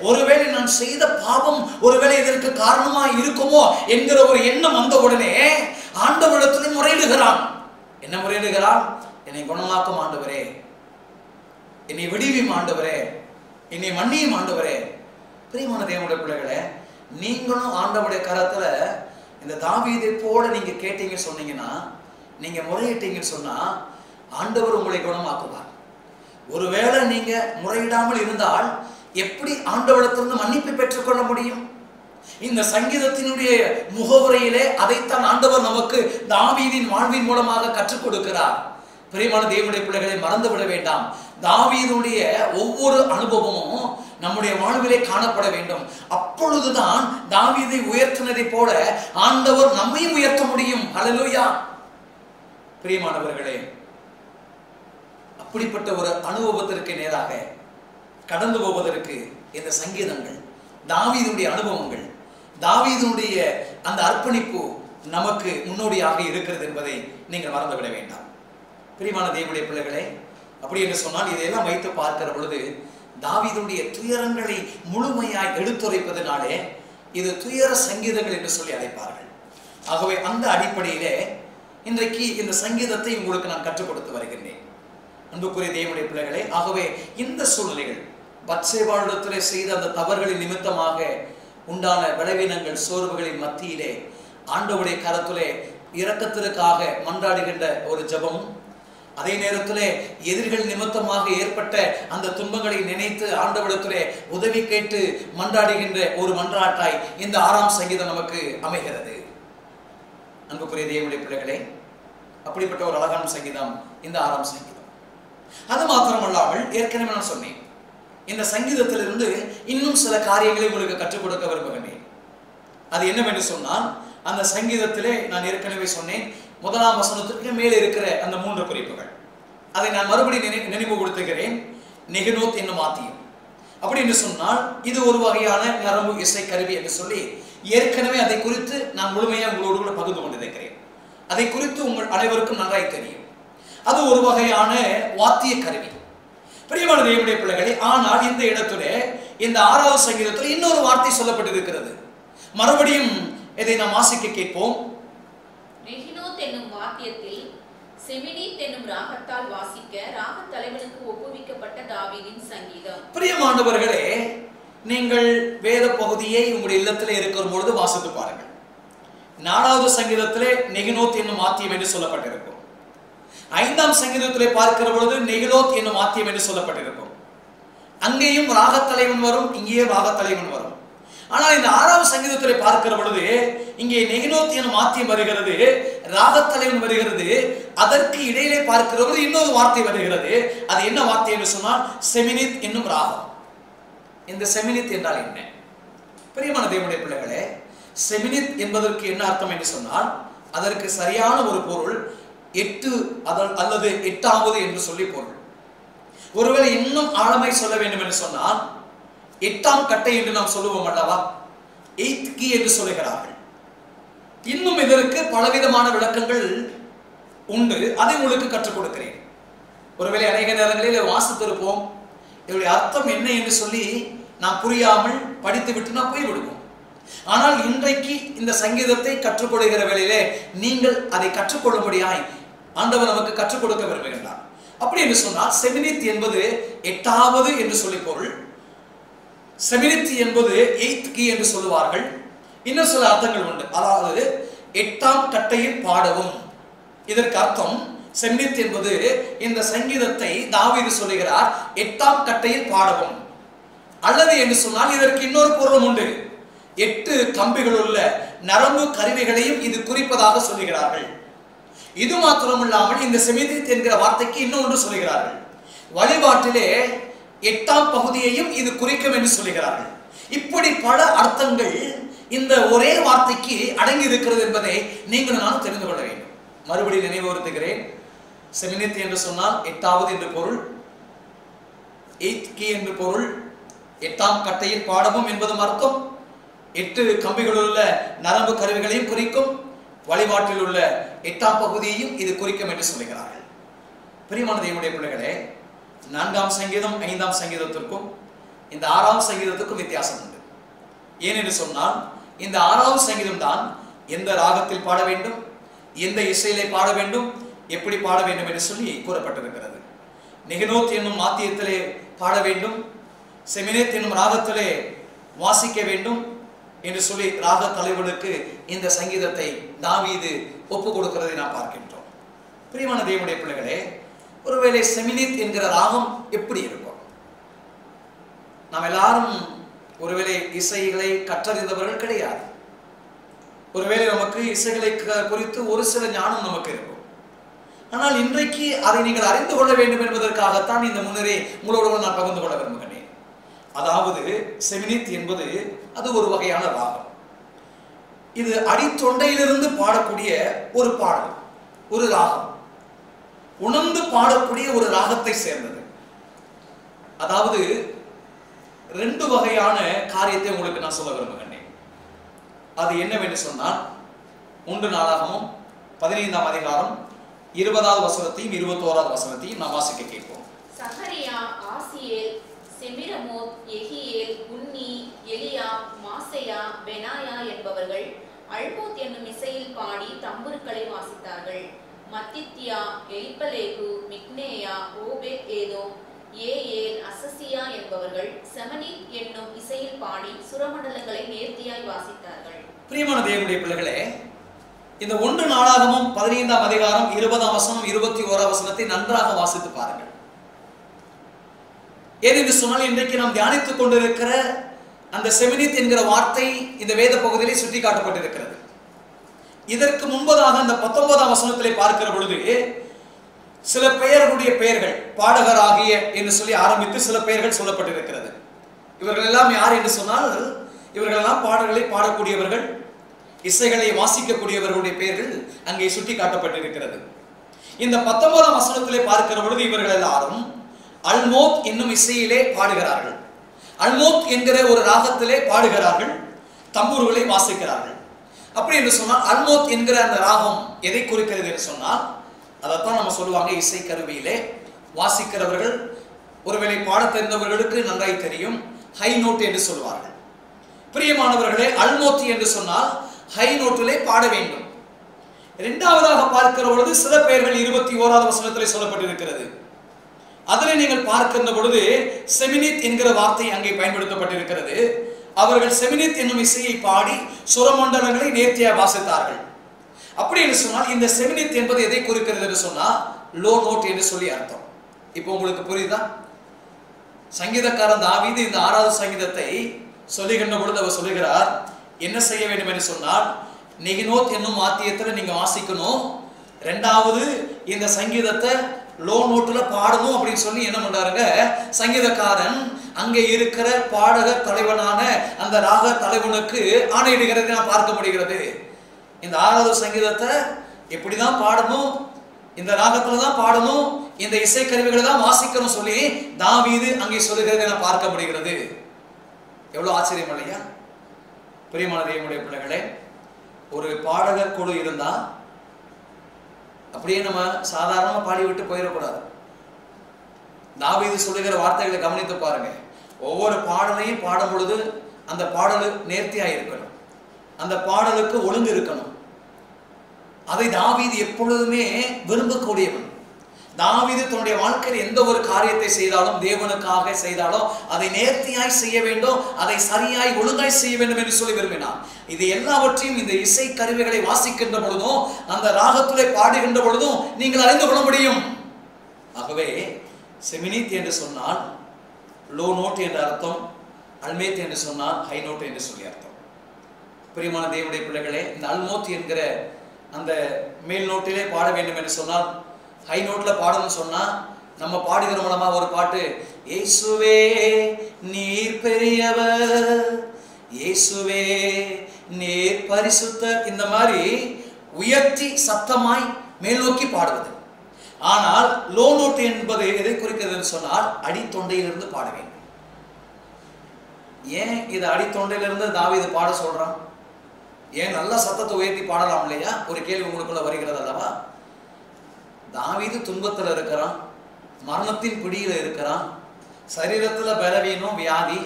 ஒருவேளை நான் செய்த பாவம் ஒருவேளை இதற்கு காரணமா இருக்குமோ என்கிற ஒரு எண்ணம் வந்த உடனே ஆண்டவரிடத்தில் முறையிடுகிறான். என்ன முறையிடுகிறான்? என்னை குணமாக்கும் ஆண்டவரே, என்னை விடுவியும் ஆண்டவரே, என்னை மன்னியும் ஆண்டவரே. பிரியமான தேவனுடைய பிள்ளைகளே, நீங்களும் ஆண்டவருடைய கரத்துல இந்த தாவீதை போல நீங்க கேட்டீங்க சொன்னீங்கன்னா, நீங்க முறையிட்டீங்கன்னு சொன்னா ஆண்டவர் உங்களை குணமாக்குவார். ஒருவேளை நீங்க முறையிடாமல் இருந்தால் எப்படி ஆண்டவரிடத்திலிருந்து மன்னிப்பு பெற்றுக்கொள்ள முடியும்? இந்த சங்கீதத்தினுடைய முகவுரையிலே அதைத்தான் ஆண்டவர் நமக்கு தாவீதின் வாழ்வின் மூலமாக கற்றுக் கொடுக்கிறார். பிரியமான தேவனுடைய பிள்ளைகளை மறந்துவிட வேண்டாம். தாவீதுடைய ஒவ்வொரு அனுபவமும் நம்முடைய வாழ்விலே காணப்பட வேண்டும். அப்பொழுதுதான் தாவீதை உயர்த்தினதை போல ஆண்டவர் நம்மையும் உயர்த்த முடியும். ஹல்லேலூயா. பிரியமானவர்களே, அப்படிப்பட்ட ஒரு அனுபவத்திற்கு நேராக கடந்து போவதற்கு இந்த சங்கீதங்கள், தாவீதுடைய அனுபவங்கள், தாவீதுடைய அந்த அர்ப்பணிப்பு நமக்கு முன்னோடியாக இருக்கிறது என்பதை நீங்கள் மறந்துவிட வேண்டாம். பிரியமான தேவனுடைய பிள்ளைகளே, அப்படி என்று சொன்னால் இதையெல்லாம் வைத்து பார்க்கிற பொழுது தாவீதுடைய துயரங்களை முழுமையாய் எடுத்துரைப்பதனாலே இது துயர சங்கீதங்கள் என்று சொல்லி அழைப்பார்கள். ஆகவே அந்த அடிப்படையிலே இன்றைக்கு இந்த சங்கீதத்தை உங்களுக்கு நான் கற்றுக் கொடுத்து வருகின்றேன். அன்புக்குரிய தேவனுடைய பிள்ளைகளே, ஆகவே இந்த சூழ்நிலைகள், பத்சேபாளிடத்திலே செய்த அந்த தவறுகளின் நிமித்தமாக உண்டான பலவீனங்கள், சோர்வுகளின் மத்தியிலே ஆண்டவருடைய கரத்திலே இரக்கத்திற்காக மன்றாடுகின்ற ஒரு ஜெபமும், அதே நேரத்திலே எதிரிகள் நிமித்தமாக ஏற்பட்ட அந்த துன்பங்களை நினைத்து ஆண்டவரிடத்திலே உதவி கேட்டு மன்றாடுகின்ற ஒரு மன்றாட்டாய் இந்த 6ஆம் சங்கீதம் நமக்கு அமைகிறது. அன்புக்குரிய தேவனுடைய பிள்ளைகளே, அப்படிப்பட்ட ஒரு அழகான சங்கீதம் இந்த 6ஆம் சங்கீதம். அது மாத்திரமல்லாமல் ஏற்கனவே நான் சொன்னேன், இந்த சங்கீதத்திலிருந்து இன்னும் சில காரியங்களை உங்களுக்கு கற்றுக் கொடுக்க விரும்புகிறேன். அது என்னவென்று சொன்னால், அந்த சங்கீதத்திலே நான் ஏற்கனவே சொன்னேன், 1ஆம் வசனத்திற்கு மேலே இருக்கிற அந்த 3 குறிப்புகள், அதை நான் மறுபடியும் நினைவுபடுத்துகிறேன். நெகினோத் என்னும் வாத்தியம். அப்படி என்று சொன்னால் இது ஒரு வகையான நரம்பு இசை கருவி என்று சொல்லி ஏற்கனவே அதை குறித்து நான் முழுமையாக உங்களோடு கூட பகிர்ந்து கொண்டிருக்கிறேன். அதை குறித்து உங்கள் அனைவருக்கும் நன்றாய் தெரியும். அது ஒரு வகையான வாத்திய கருவி. பிரியமான தேவனுடைய பிள்ளைகளே, ஆனால் இந்த இடத்திலே இந்த 6வது சங்கீதத்தில் இன்னொரு வார்த்தை சொல்லப்பட்டிருக்கிறது. மறுபடியும் இதை நாம் வாசிக்க கேட்போம். நெகினோத் என்னும் வாத்தியத்தில் செமினீத் என்னும் ராகத்தால் வாசிக்க ராகத் தலைவனுக்கு ஒப்புவிக்கப்பட்ட தாவீதின் சங்கீதம். பிரியமானவர்களே, நீங்கள் வேத பகுதியை உங்களுடைய இல்லத்தில் இருக்கிற பொழுது வாசித்து பாருங்கள். 4வது சங்கீதத்திலே நெகினோத் என்னும் ஆத்தியம் என்று சொல்லப்பட்டிருக்கும். 5ஆம் சங்கீதத்திலே பார்க்கிற பொழுது நெகிலோத் என்னும் ஆத்தியம் என்று சொல்லப்பட்டிருக்கும். அங்கேயும் ராகத்தலைவன் வரும், இங்கேயும் ராகத்தலைவன் வரும். ஆனால் இந்த 6வது சங்கீதத்திலே பார்க்கிற பொழுது இங்கே நெகினோத் என்னும் ஆத்தியம் வருகிறது, ராகத்தலைவன் வருகிறது. அதற்கு இடையிலே பார்க்கிற பொழுது இன்னொரு வார்த்தை வருகிறது. அது என்ன வார்த்தை என்று சொன்னால் செமினித் என்னும் ராகம். இந்த செமினித் என்றால் என்ன? பிரியமான தேவனுடைய பிள்ளைகளே, செமினித் என்பதற்கு என்ன அர்த்தம் என்று சொன்னால் அதற்கு சரியான ஒரு பொருள் 8 அல்லது 8வது என்று சொல்லி பொருள். ஒருவேளை இன்னும் ஆழமாய் சொல்ல வேண்டும் என்று சொன்னால் 8ஆம் கட்டை என்று நாம் சொல்லுவோம் அல்லவா, 8th key என்று சொல்லுகிறார்கள். இன்னும் இதற்கு பலவிதமான விளக்கங்கள் உண்டு, அதை உங்களுக்கு கற்றுக் கொடுக்கிறேன். ஒருவேளை அநேக நேரங்களில் வாசித்திருப்போம், இதனுடைய அர்த்தம் என்ன என்று சொல்லி நாம் புரியாமல் படித்து விட்டு நாம் போய்விடுவோம். ஆனால் இன்றைக்கு இந்த சங்கீதத்தை கற்றுக்கொள்கிற வேளையிலே நீங்கள் அதை கற்றுக்கொள்ளும்படியாய் ஆண்டவர் நமக்கு கற்றுக் கொடுக்க விரும்புகின்றார். அப்படி என்று சொன்னால் செமினித் என்பது 8வது என்று சொல்லி பொருள். செமினித் என்பது 8th key என்று சொல்லுவார்கள். இன்னும் சில அர்த்தங்கள் உண்டு. அதாவது 8ஆம் கட்டையில் பாடவும். இதற்கு அர்த்தம் செமினித் என்பது இந்த சங்கீதத்தை தாவீது சொல்லுகிறார் 8ஆம் கட்டையில் பாடவும். அல்லது என்று சொன்னால் இதற்கு இன்னொரு பொருளும் உண்டு. 8 கம்பிகள் உள்ள நரம்பு கருவிகளையும் இது குறிப்பதாக சொல்லுகிறார்கள். இது மாத்திரமில்லாமல் இந்த செமினித் என்கிற வார்த்தைக்கு இன்னொன்று சொல்லுகிறார்கள். வழிபாட்டிலே 8ஆம் பகுதியையும் இது குறிக்கும் என்று சொல்லுகிறார்கள். இப்படி பல அர்த்தங்கள் இந்த ஒரே வார்த்தைக்கு அடங்கி இருக்கிறது என்பதை நீங்கள் நானும் தெரிந்து கொள்ள வேண்டும். மறுபடியும் நினைவுறுத்துகிறேன். செமினித் என்று சொன்னால் 8வது என்று பொருள், 8th key என்று பொருள், 8ஆம் கட்டையில் பாடவும் என்பதும் அர்த்தம், 8 கம்பிகள் உள்ள நரம்பு கருவிகளையும் குறிக்கும், வழிபாட்டில் உள்ள 8ஆம் பகுதியையும் இது குறிக்கும் என்று சொல்லுகிறார்கள். பிரியமான தேவனுடைய பிள்ளைகளே, 4ஆம் சங்கீதம் 5ஆம் சங்கீதத்திற்கும் இந்த 6ஆம் சங்கீதத்துக்கும் வித்தியாசம் உண்டு. ஏனென்று சொன்னால் இந்த 6வது சங்கீதம் தான் எந்த ராகத்தில் பாட வேண்டும், எந்த இசையிலே பாட வேண்டும், எப்படி பாட வேண்டும் என்று சொல்லி கூறப்பட்டிருக்கிறது. நெகினோத் என்னும் ஆத்தியத்திலே பாட வேண்டும், செமினித் என்னும் ராகத்திலே வாசிக்க வேண்டும் என்று சொல்லி ராக தலைவனுக்கு இந்த சங்கீதத்தை தாவீது ஒப்பு கொடுக்கிறதை நாம் பார்க்கின்றோம். பிரியமான தேவனுடைய பிள்ளைகளே, ஒருவேளை செமினித் என்கிற ராகம் எப்படி இருக்கும்? நாம் எல்லாரும் ஒருவேளை இசைகளை கற்றறிந்தவர்கள் கிடையாது. ஒருவேளை நமக்கு இசைகளை குறித்து ஒரு சில ஞானம் நமக்கு இருக்கும். ஆனால் இன்றைக்கு அதை நீங்கள் அறிந்து கொள்ள வேண்டும் என்பதற்காகத்தான் இந்த முன்னரே உங்களோடு நான் பகிர்ந்து கொள்ள விரும்புகிறேன். அதாவது செமினித் என்பது அது ஒரு வகையான ராகம். இது அடித்தொண்டையிலிருந்து பாடக்கூடிய ஒரு பாடல், ஒரு ராகம், உணர்ந்து பாடக்கூடிய ஒரு ராகத்தை சேர்ந்தது. அதாவது 2 வகையான காரியத்தை உங்களுக்கு நான் சொல்ல விரும்புகிறேன். அது என்னவென்று சொன்னால் 1 நாளாகமும் 15ஆம் அதிகாரம் 20வது வசனத்தையும் 21வது வசனத்தையும் நாம் வாசிக்க கேட்போம். சகரியா, ஆசியேல், செமிரமோத், எகியேல், உன்னி, எலியா, மாசையா, பெனாயா என்பவர்கள் அல்மோத் என்னும் இசையில் பாடி தம்புருக்களை வாசித்தார்கள். மத்தித்தியா, எலிப்பலேகு, மிக்னேயா, ஓபேத் ஏதோம், ஏஏல், அசசியா என்பவர்கள் செமனித் என்னும் இசையில் பாடி சுரமண்டலங்களை நேர்த்தியாய் வாசித்தார்கள். பிரியமான தேவனுடைய பிள்ளைகளே, இந்த 1 நாளாகமும் 15ஆம் அதிகாரம் 20ஆம் வசனம் 21ஆம் வசனத்தை நன்றாக வாசித்து பாருங்கள். ஏனென்று சொன்னால் இன்றைக்கு நாம் தியானித்துக் கொண்டிருக்கிற அந்த செமினித் என்கிற வார்த்தை இந்த வேத பகுதியிலே சுட்டி காட்டப்பட்டிருக்கிறது. இதற்கு முன்பதாக அந்த 19ஆம் வசனத்திலே பார்க்கிற பொழுது சில பெயர்களுடைய பெயர்கள் பாடகராகிய என்று சொல்லி ஆரம்பித்து சில பெயர்கள் சொல்லப்பட்டிருக்கிறது. இவர்கள் எல்லாம் யார் என்று சொன்னால் இவர்கள் எல்லாம் பாடல்களை பாடக்கூடியவர்கள், இசைகளை வாசிக்கக்கூடியவர்களுடைய பெயர்கள் அங்கே சுட்டி காட்டப்பட்டிருக்கிறது. இந்த 19ஆம் வசனத்திலே பார்க்கிற பொழுது இவர்கள் எல்லாரும் அல்மோத் என்னும் இசையிலே பாடுகிறார்கள். அல்மோத் என்கிற ஒரு ராகத்திலே பாடுகிறார்கள், தம்பூர்களை வாசிக்கிறார்கள். அப்படி என்று சொன்னால் அல்மோத் என்கிற அந்த ராகம் எதை குறிக்கிறது என்று சொன்னால் அதைத்தான் நம்ம சொல்லுவாங்க, இசை கருவியிலே வாசிக்கிறவர்கள் ஒருவேளை பாட தெரிந்தவர்களுக்கு நன்றாய் தெரியும், ஹை நோட் என்று சொல்வார்கள். பிரியமானவர்களே, அல்மோத் என்று சொன்னால் ஹை நோட்டிலே பாட வேண்டும். இரண்டாவதாக பார்க்கிற பொழுது சில பெயர்கள் 21ஆவது வசனத்திலே சொல்லப்பட்டிருக்கிறது. அதில் நீங்கள் பார்க்கின்ற பொழுது செமினித் என்கிற வார்த்தை அங்கே பயன்படுத்தப்பட்டிருக்கிறது. அவர்கள் செமினித் என்னும் இசையை பாடி சுரமண்டலங்களை நேர்த்தியாக வாசித்தார்கள். அப்படி என்று சொன்னால் இந்த செமினித் என்பது எதை குறிக்கிறது என்று சொன்னால் லோ நோட் என்று சொல்லி அர்த்தம். இப்போ உங்களுக்கு புரியுதா? சங்கீதக்காரன் தாவீது இந்த 6வது சங்கீதத்தை சொல்லுகின்ற பொழுது அவர் சொல்லுகிறார், என்ன செய்ய வேண்டும் என்று சொன்னால் நெகினோத் என்னும் வாத்தியத்தில் நீங்க வாசிக்கணும். 2வது இந்த சங்கீதத்தை லோ நோட்டுல பாடணும் அப்படின்னு சொல்லி என்ன பண்றாருங்க, சங்கீதக்காரன் அங்கே இருக்கிற பாடகர் தலைவனான அந்த ராக தலைவனுக்கு ஆணையிடுகிறதை நான் பார்க்க முடிகிறது. இந்த 6வது சங்கீதத்தை எப்படிதான் பாடணும், இந்த ராகத்துல தான் பாடணும், இந்த இசை கருவிகளை தான் வாசிக்கணும் சொல்லி தாவீது அங்கே சொல்லுகிறதை நான் பார்க்க முடிகிறது. எவ்வளவு ஆச்சரியம் இல்லையா? பிரியமான தேவனுடைய பிள்ளைகளே, ஒரு பாடகர் குழு இருந்தா அப்படியே நம்ம சாதாரணமா பாடி விட்டு போயிடக்கூடாது. தாவீது சொல்லுகிற வார்த்தைகளை கவனித்து பாருங்க. ஒவ்வொரு பாடலையும் பாடும் பொழுது அந்த பாடல் நேர்த்தியா இருக்கணும், அந்த பாடலுக்கு ஒழுங்கு இருக்கணும். அதை தாவீது எப்பொழுதுமே விரும்பக்கூடியவன். தாவீது தன்னுடைய வாழ்க்கையில் எந்த ஒரு காரியத்தை செய்தாலும், தேவனுக்காக செய்தாலும் அதை நேர்த்தியாய் செய்ய வேண்டும், அதை சரியாய் ஒழுங்காய் செய்ய வேண்டும் என்று சொல்லி விரும்பினான். இது எல்லாவற்றையும் இந்த இசை கருவிகளை வாசிக்கின்ற பொழுதும் அந்த ராகத்திலே பாடுகின்ற பொழுதும் நீங்கள் அறிந்து கொள்ள முடியும். ஆகவே செமினித் என்று சொன்னால் லோ நோட் என்ற அர்த்தம், அல்மேத் என்று சொன்னால் ஹை நோட் என்று சொல்லி அர்த்தம். பிரியமான தேவனுடைய பிள்ளைகளே, இந்த அல்மோத் என்கிற அந்த மேல் நோட்டிலே பாட வேண்டும் என்று சொன்னால், ஹை நோட்ல பாடணும்னு சொன்னா நம்ம பாடுகிற மூலமா ஒரு பாட்டு, இயேசுவே நீர் பெரியவர், இயேசுவே நீர் பரிசுத்தர், இந்த மாதிரி உயர்த்தி சத்தமாய் மேல் நோக்கி பாடுவது. ஆனால் லோ நோட் என்பது எதை குறிக்கிறது சொன்னால் அடித்தொண்டையிலிருந்து பாட வேண்டும். ஏன் இது அடித்தொண்டையிலிருந்து தாவீது பாட சொல்றான்? ஏன் நல்ல சத்தத்தை உயர்த்தி பாடலாம் இல்லையா? ஒரு கேள்வி உங்களுக்குள்ள வருகிறது அல்லவா? தாவீது துன்பத்தில் இருக்கிறான், மரணத்தின் பிடியில் இருக்கிறான், சரீரத்தில் பலவீனம் வியாதி,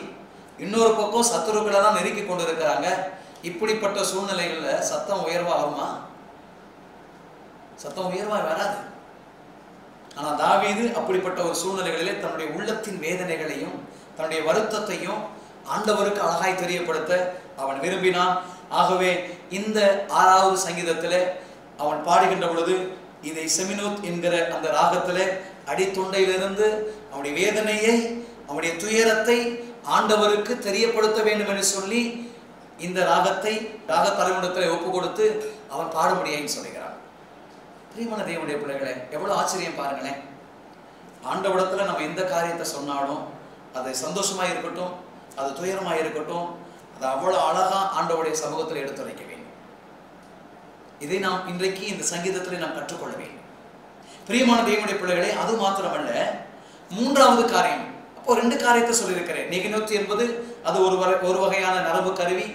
இன்னொரு பக்கம் சத்துருக்களை தான் நெருக்கி கொண்டு இருக்கிறாங்க. இப்படிப்பட்ட சூழ்நிலைகளில் சத்தம் உயர்வா வருமா? சத்தம் உயர்வா வராது. ஆனா தாவீது அப்படிப்பட்ட ஒரு சூழ்நிலைகளிலே தன்னுடைய உள்ளத்தின் வேதனைகளையும் தன்னுடைய வருத்தத்தையும் ஆண்டவருக்கு அழகாய் தெரியப்படுத்த அவன் விரும்பினான். ஆகவே இந்த 6வது சங்கீதத்தில் அவன் பாடுகின்ற பொழுது இதை செமினோத் என்கிற அந்த ராகத்தில் அடித்தொண்டையிலிருந்து அவனுடைய வேதனையை, அவனுடைய துயரத்தை ஆண்டவருக்கு தெரியப்படுத்த வேண்டும் என்று சொல்லி இந்த ராகத்தை ராக தலைமுடத்தில் ஒப்பு கொடுத்து அவன் பாடும்படியாக சொல்லுகிறான். பிரியமான தேவனுடைய பிள்ளைகளே, எவ்வளவு ஆச்சரியம் பாருங்களேன். ஆண்டவரிடத்துல நம்ம எந்த காரியத்தை சொன்னாலும் அது சந்தோஷமா இருக்கட்டும், அது துயரமா இருக்கட்டும், அது அவ்வளவு அழகா ஆண்டவருடைய சமூகத்தில் எடுத்துரைக்க வேண்டும். இதை நாம் இன்றைக்கு இந்த சங்கீதத்தில் நாம் கற்றுக்கொள்ள வேண்டும். பிரியமான தேவனுடைய பிள்ளைகளே, அது மாத்திரமல்ல, 3வது காரியம். அப்போ 2 காரியத்தை சொல்லியிருக்கிறேன். நெகினோத் என்பது அது ஒரு வகையான நரம்பு கருவி,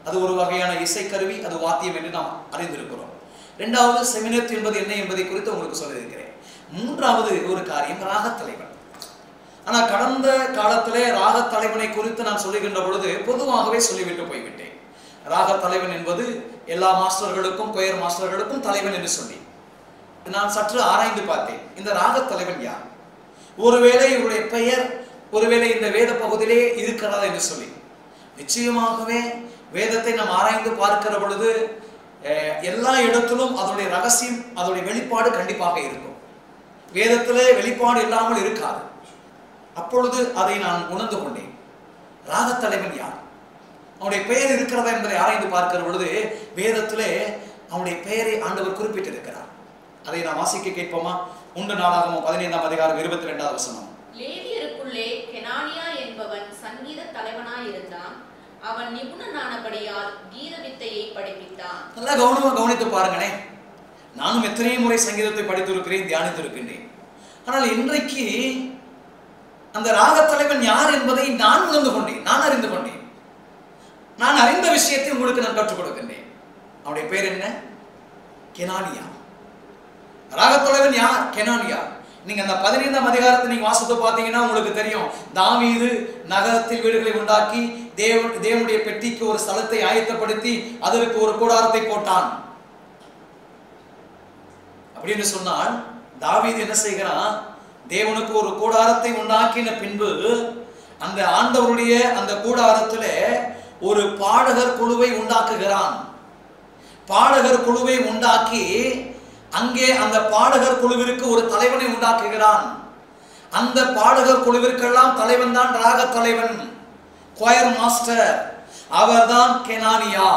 அது ஒரு வகையான இசை கருவி, அது வாத்தியம் என்று நாம் அறிந்திருக்கிறோம். 2வது செமினோத் என்பது என்ன என்பதை குறித்து உங்களுக்கு சொல்லியிருக்கிறேன். 3வது ஒரு காரியம் ராகத்தலைவன். ஆனா கடந்த காலத்திலே ராகத்தலைவனை குறித்து நான் சொல்லுகின்ற பொழுது பொதுவாகவே சொல்லிவிட்டு போய்விட்டேன். ராகத்தலைவன் என்பது எல்லா மாஸ்டர்களுக்கும், கொயர் மாஸ்டர்களுக்கும் தலைவன் என்று சொல்லி நான் சற்று ஆராய்ந்து பார்த்தேன். இந்த ராகத்தலைவன் யார்? ஒருவேளை இவருடைய பெயர் ஒருவேளை இந்த வேத பகுதியிலே இருக்கிறதா என்று சொல்லி நிச்சயமாகவே வேதத்தை நாம் ஆராய்ந்து பார்க்கிற பொழுது எல்லா இடத்திலும் அதனுடைய ரகசியம், அதனுடைய வெளிப்பாடு கண்டிப்பாக இருக்கும். வேதத்திலே வெளிப்பாடு இல்லாமல் இருக்காது. அப்பொழுது அதை நான் உணர்ந்து கொண்டேன். ராகத்தலைவன் யார், அவனுடைய பெயர் இருக்கிறதா என்பதை ஆராய்ந்து பார்க்கிற பொழுது வேதத்திலே அவனுடைய பெயரை ஆண்டவர் குறிப்பிட்டிருக்கிறார். அதை நான் வாசிக்க கேட்போமா? 1 நாளாகமம் 15ஆம் அதிகாரம் 22வது வசனம். லேவியருக்குள்ளே கெனானியா என்பவன் சங்கீத தலைவனாய் இருந்தான். அவன் நிபுணனானபடியால் கீத வித்தையை படிப்பித்தான். நல்லா கவனமா கவனித்து பாருங்களேன். நானும் எத்தனை முறை சங்கீதத்தை படித்திருக்கிறேன், தியானித்திருக்கின்றேன். ஆனால் இன்றைக்கு அந்த ராகத்தலைவன் யார் என்பதை நான் உணர்ந்து கொண்டேன், நான் அறிந்து கொண்டேன். நான் அறிந்த விஷயத்தை உங்களுக்கு நான் கற்றுக் கொடுக்கின்றேன். அவனுடைய பேர் என்ன? கெனானியா. ராகத்தலைவன் யார்? கெனானியா. நீங்க அந்த 15ஆம் அதிகாரத்தை நீங்க வாசித்து பார்த்தீங்கன்னா உங்களுக்கு தெரியும். தாவீது நகரத்தில் வீடுகளை உண்டாக்கி தேவனுடைய பெட்டிக்கு ஒரு ஸ்தலத்தை ஆயத்தப்படுத்தி அதற்கு ஒரு கூடாரத்தை போட்டான். அப்படின்னு சொன்னால் தாவீது என்ன செய்கிறான்? தேவனுக்கு ஒரு கூடாரத்தை உண்டாக்கின பின்பு அந்த ஆண்டவருடைய அந்த கூடாரத்துல ஒரு பாடகர் குழுவை உண்டாக்குகிறான். பாடகர் குழுவை உண்டாக்கி அங்கே அந்த பாடகர் குழுவிற்கு ஒரு தலைவனை உண்டாக்குகிறான். அந்த பாடகர் குழுவிற்கெல்லாம் தலைவன் தான் ராக தலைவன், கொயர் மாஸ்டர். அவர்தான் கெனானியா.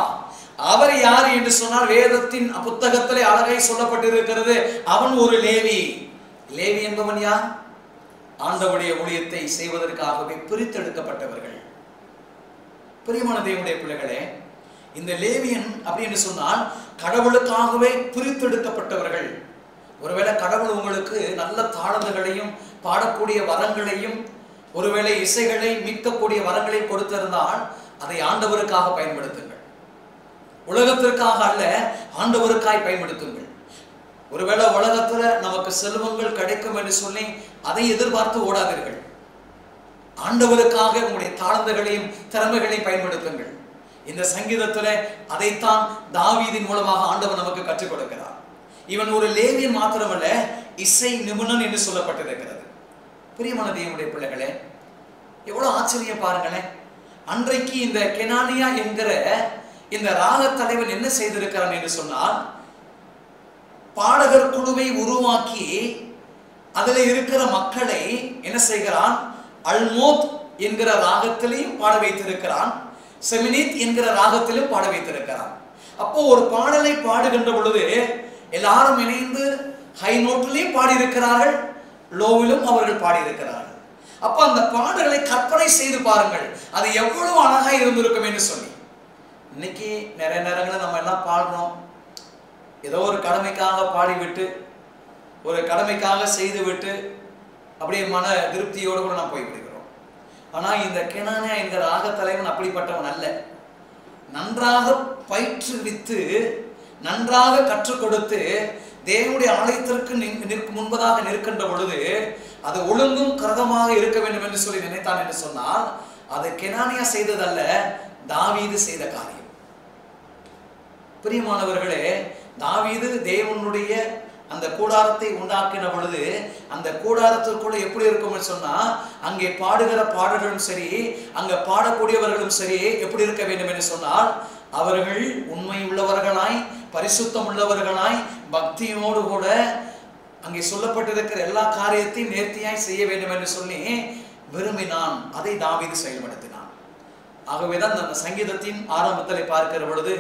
அவர் யார் என்று சொன்னால் வேதத்தின் புத்தகத்திலே அழகை சொல்லப்பட்டிருக்கிறது, அவன் ஒரு லேவி. லேவி என்பவன் யார்? ஆண்டவருடைய ஊழியத்தை செய்வதற்காகவே பிரித்தெடுக்கப்பட்டவர்கள். பிரியமான தேவனுடைய பிள்ளைகளே, இந்த லேவியன் அப்படின்னு சொன்னால் கடவுளுக்காகவே பிரித்தெடுக்கப்பட்டவர்கள். ஒருவேளை கடவுள் உங்களுக்கு நல்ல தாளந்துகளையும் பாடக்கூடிய வரங்களையும் ஒருவேளை இசைகளை மீட்கக்கூடிய வரங்களை கொடுத்திருந்தால் அதை ஆண்டவருக்காக பயன்படுத்துங்கள். உலகத்திற்காக அல்ல, ஆண்டவருக்காய் பயன்படுத்துங்கள். ஒருவேளை உலகத்துல நமக்கு செல்வங்கள் கிடைக்கும் என்று சொல்லி அதை எதிர்பார்த்து ஓடாதீர்கள். ஆண்டவருக்காக உங்களுடைய தாளந்துகளையும் திறமைகளையும் பயன்படுத்துங்கள். இந்த சங்கீதத்துல அதைத்தான் தாவீதின் மூலமாக ஆண்டவர் நமக்கு கற்றுக் கொடுக்கிறார். இவன் ஒரு லேவியன் மாத்திரமல்ல, இசை நிபுணன் என்று சொல்லப்பட்டிருக்கிறது. பிரியமான தேவனுடைய பிள்ளைகளே, எவ்வளவு ஆச்சரியம் பாருங்களேன். அன்றைக்கு இந்த கெனானியா என்கிற இந்த ராக தலைவன் என்ன செய்திருக்கிறான் என்று சொன்னால், பாடகர் குழுவை உருவாக்கி அதுல இருக்கிற மக்களை என்ன செய்கிறான், அல்மோத் என்கிற ராகத்திலையும் பாட வைத்திருக்கிறான், செமினித் என்கிற ராகத்திலும் பாட வைத்திருக்கிறான். அப்போ ஒரு பாடலை பாடுகின்ற பொழுது எல்லாரும் இணைந்து ஹை நோட்டிலையும் பாடியிருக்கிறார்கள், லோவிலும் அவர்கள் பாடியிருக்கிறார்கள். அப்ப அந்த பாடல்களை கற்பனை செய்து பாருங்கள், அது எவ்வளவு அழகா இருந்திருக்கும் என்று சொல்லி. இன்னைக்கு நிறைய நேரங்களில் நம்ம எல்லாம் பாடுறோம், ஏதோ ஒரு கடமைக்காக பாடிவிட்டு, ஒரு கடமைக்காக செய்து விட்டு அப்படியே மன திருப்தியோடு கூட நாம் போய்விடுகிறோம். ஆனா இந்த கெனானியா என்கிற ராக தலைவன் அப்படிப்பட்டவன் அல்ல. நன்றாக பயிற்றுவித்து நன்றாக கற்றுக் கொடுத்து தேவனுடைய ஆலயத்திற்கு முன்பதாக நிற்கின்ற பொழுது அது ஒழுங்கும் கரகமாக இருக்க வேண்டும் என்று சொல்லி நினைத்தான் என்று சொன்னால் அது கெனானியா செய்ததல்ல, தாவீது செய்த காரியம். பிரியமானவர்களே, தாவீது தேவனுடைய அந்த கூடாரத்தை உண்டாக்கின பொழுது அந்த கூடாரத்திற்குள்ள எப்படி இருக்கும் சொன்னா, அங்கே பாடுகிற பாடல்களும் சரி, அங்க பாடக்கூடியவர்களும் சரி எப்படி இருக்க வேண்டும் என்று சொன்னால், அவர்கள் உண்மை உள்ளவர்களாய், பரிசுத்தம் உள்ளவர்களாய், பக்தியோடு கூட அங்கே சொல்லப்பட்டிருக்கிற எல்லா காரியத்தையும் நேர்த்தியாய் செய்ய வேண்டும் என்று சொல்லி விரும்பினான். அதை தாவீது செயல்படுத்தினான். ஆகவேதான் அந்த சங்கீதத்தின் ஆரம்பத்தில் பார்க்கிற பொழுது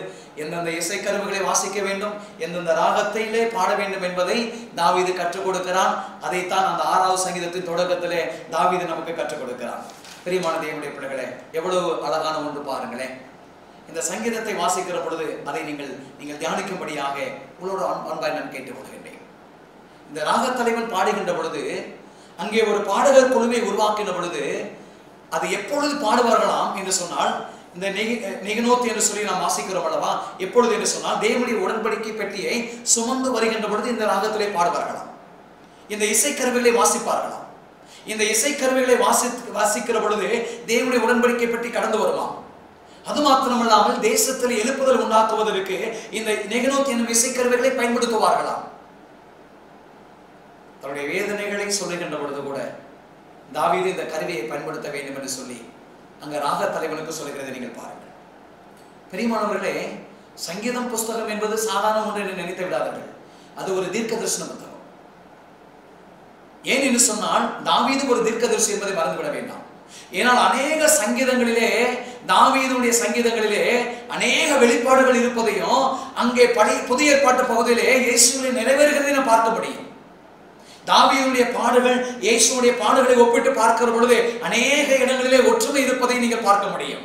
எந்தெந்த இசைக்கருவிகளை வாசிக்க வேண்டும், எந்தெந்த ராகத்திலே பாட வேண்டும் என்பதை தாவீது கற்றுக் கொடுக்கிறான். அதைத்தான் அந்த 6வது சங்கீதத்தின் தொடக்கத்திலே தாவீது நமக்கு கற்றுக் கொடுக்கிறான். பிரியமான தேவனுடைய பிள்ளைகளே, எவ்வளவு அழகான ஒன்று பாருங்களேன். இந்த சங்கீதத்தை வாசிக்கிற பொழுது அதை நீங்கள் தியானிக்கும்படியாக உங்களோட அன்பாய் நான் கேட்டுக்கொள்கின்றேன். இந்த ராகத்தலைவன் பாடுகின்ற பொழுது அங்கே ஒரு பாடகர் குழுவை உருவாக்கின பொழுது அது எப்பொழுது பாடுவார்களாம் என்று சொன்னால், இந்த நெகினோத் என்று சொல்லி நாம் வாசிக்கிறோம் அல்லவா, எப்பொழுது என்று சொன்னால் தேவனுடைய உடன்படிக்கை பெட்டியை சுமந்து வருகின்ற பொழுது இந்த ராகத்திலே பாடுவார்களாம். இந்த இசைக்கருவிகளை வாசிப்பார்களாம். இந்த இசைக்கருவிகளை வாசிக்கிற பொழுது தேவனுடைய உடன்படிக்கை பெட்டி கடந்து வருவான். அது மாத்திரமல்லாமல் தேசத்தில் எழுப்புதல் உண்டாக்குவதற்கு இந்த நெகினோத் என்னும் இசைக்கருவிகளை பயன்படுத்துவார்களாம். தன்னுடைய வேதனைகளை சொல்லுகின்ற பொழுது கூட தாவீது இந்த கருவியை பயன்படுத்த வேண்டும் என்று சொல்லி அங்க ராக தலைவனுக்கு சொல்லுகிறதை நீங்கள் பாருங்கள். பிரியமானவர்களே, சங்கீதம் புஸ்தகம் என்பது சாதாரண ஒன்று என்று நினைத்து விடாதீர்கள். அது ஒரு தீர்க்கதரிசன புத்தகம். ஏன் என்று சொன்னால் தாவீது ஒரு தீர்க்கதரிசி என்பதை மறந்துவிட வேண்டாம். ஏனால் அநேக சங்கீதங்களிலே, தாவீதுடைய சங்கீதங்களிலே அநேக வெளிப்பாடுகள் இருப்பதையும் அங்கே புதிய ஏற்பாட்டு பகுதியிலே இயேசுவை நிறைவேறுகிறதை நாம் பார்க்க முடியும். தாவீதுடைய பாடுகள் இயேசுடைய பாடுகளை ஒப்பிட்டு பார்க்கிற பொழுது அநேக இடங்களிலே ஒற்றுமை இருப்பதை நீங்கள் பார்க்க முடியும்.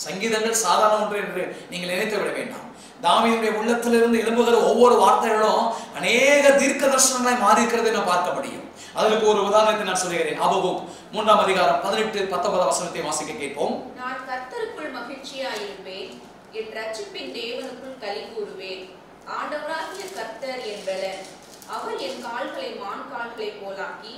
சங்கீதங்கள் சாதாரண ஒன்று என்று நீங்கள் நினைத்து விட வேண்டாம். தாவீதுடைய உள்ளத்திலிருந்து எழும்புகிற ஒவ்வொரு வார்த்தைகளும் அநேக தீர்க்க தரிசனங்களாய் மாறி இருக்கிறதை நான் பார்க்க முடியும். அதற்கு ஒரு உதாரணத்தை நான் சொல்லுகிறேன். ஆபகுக் 3ஆம் அதிகாரம் 18-19 வசனத்தை வாசிக்க கேட்போம். நான் கர்த்தருக்குள் மகிழ்ச்சியாயிருப்பேன், என் ரட்சிப்பின் தேவனுக்குள் களி கூறுவேன். ஆண்டவராகிய கர்த்தர் என் பெலன், அவர் என் கால்களை மான் கால்களை போலாக்கி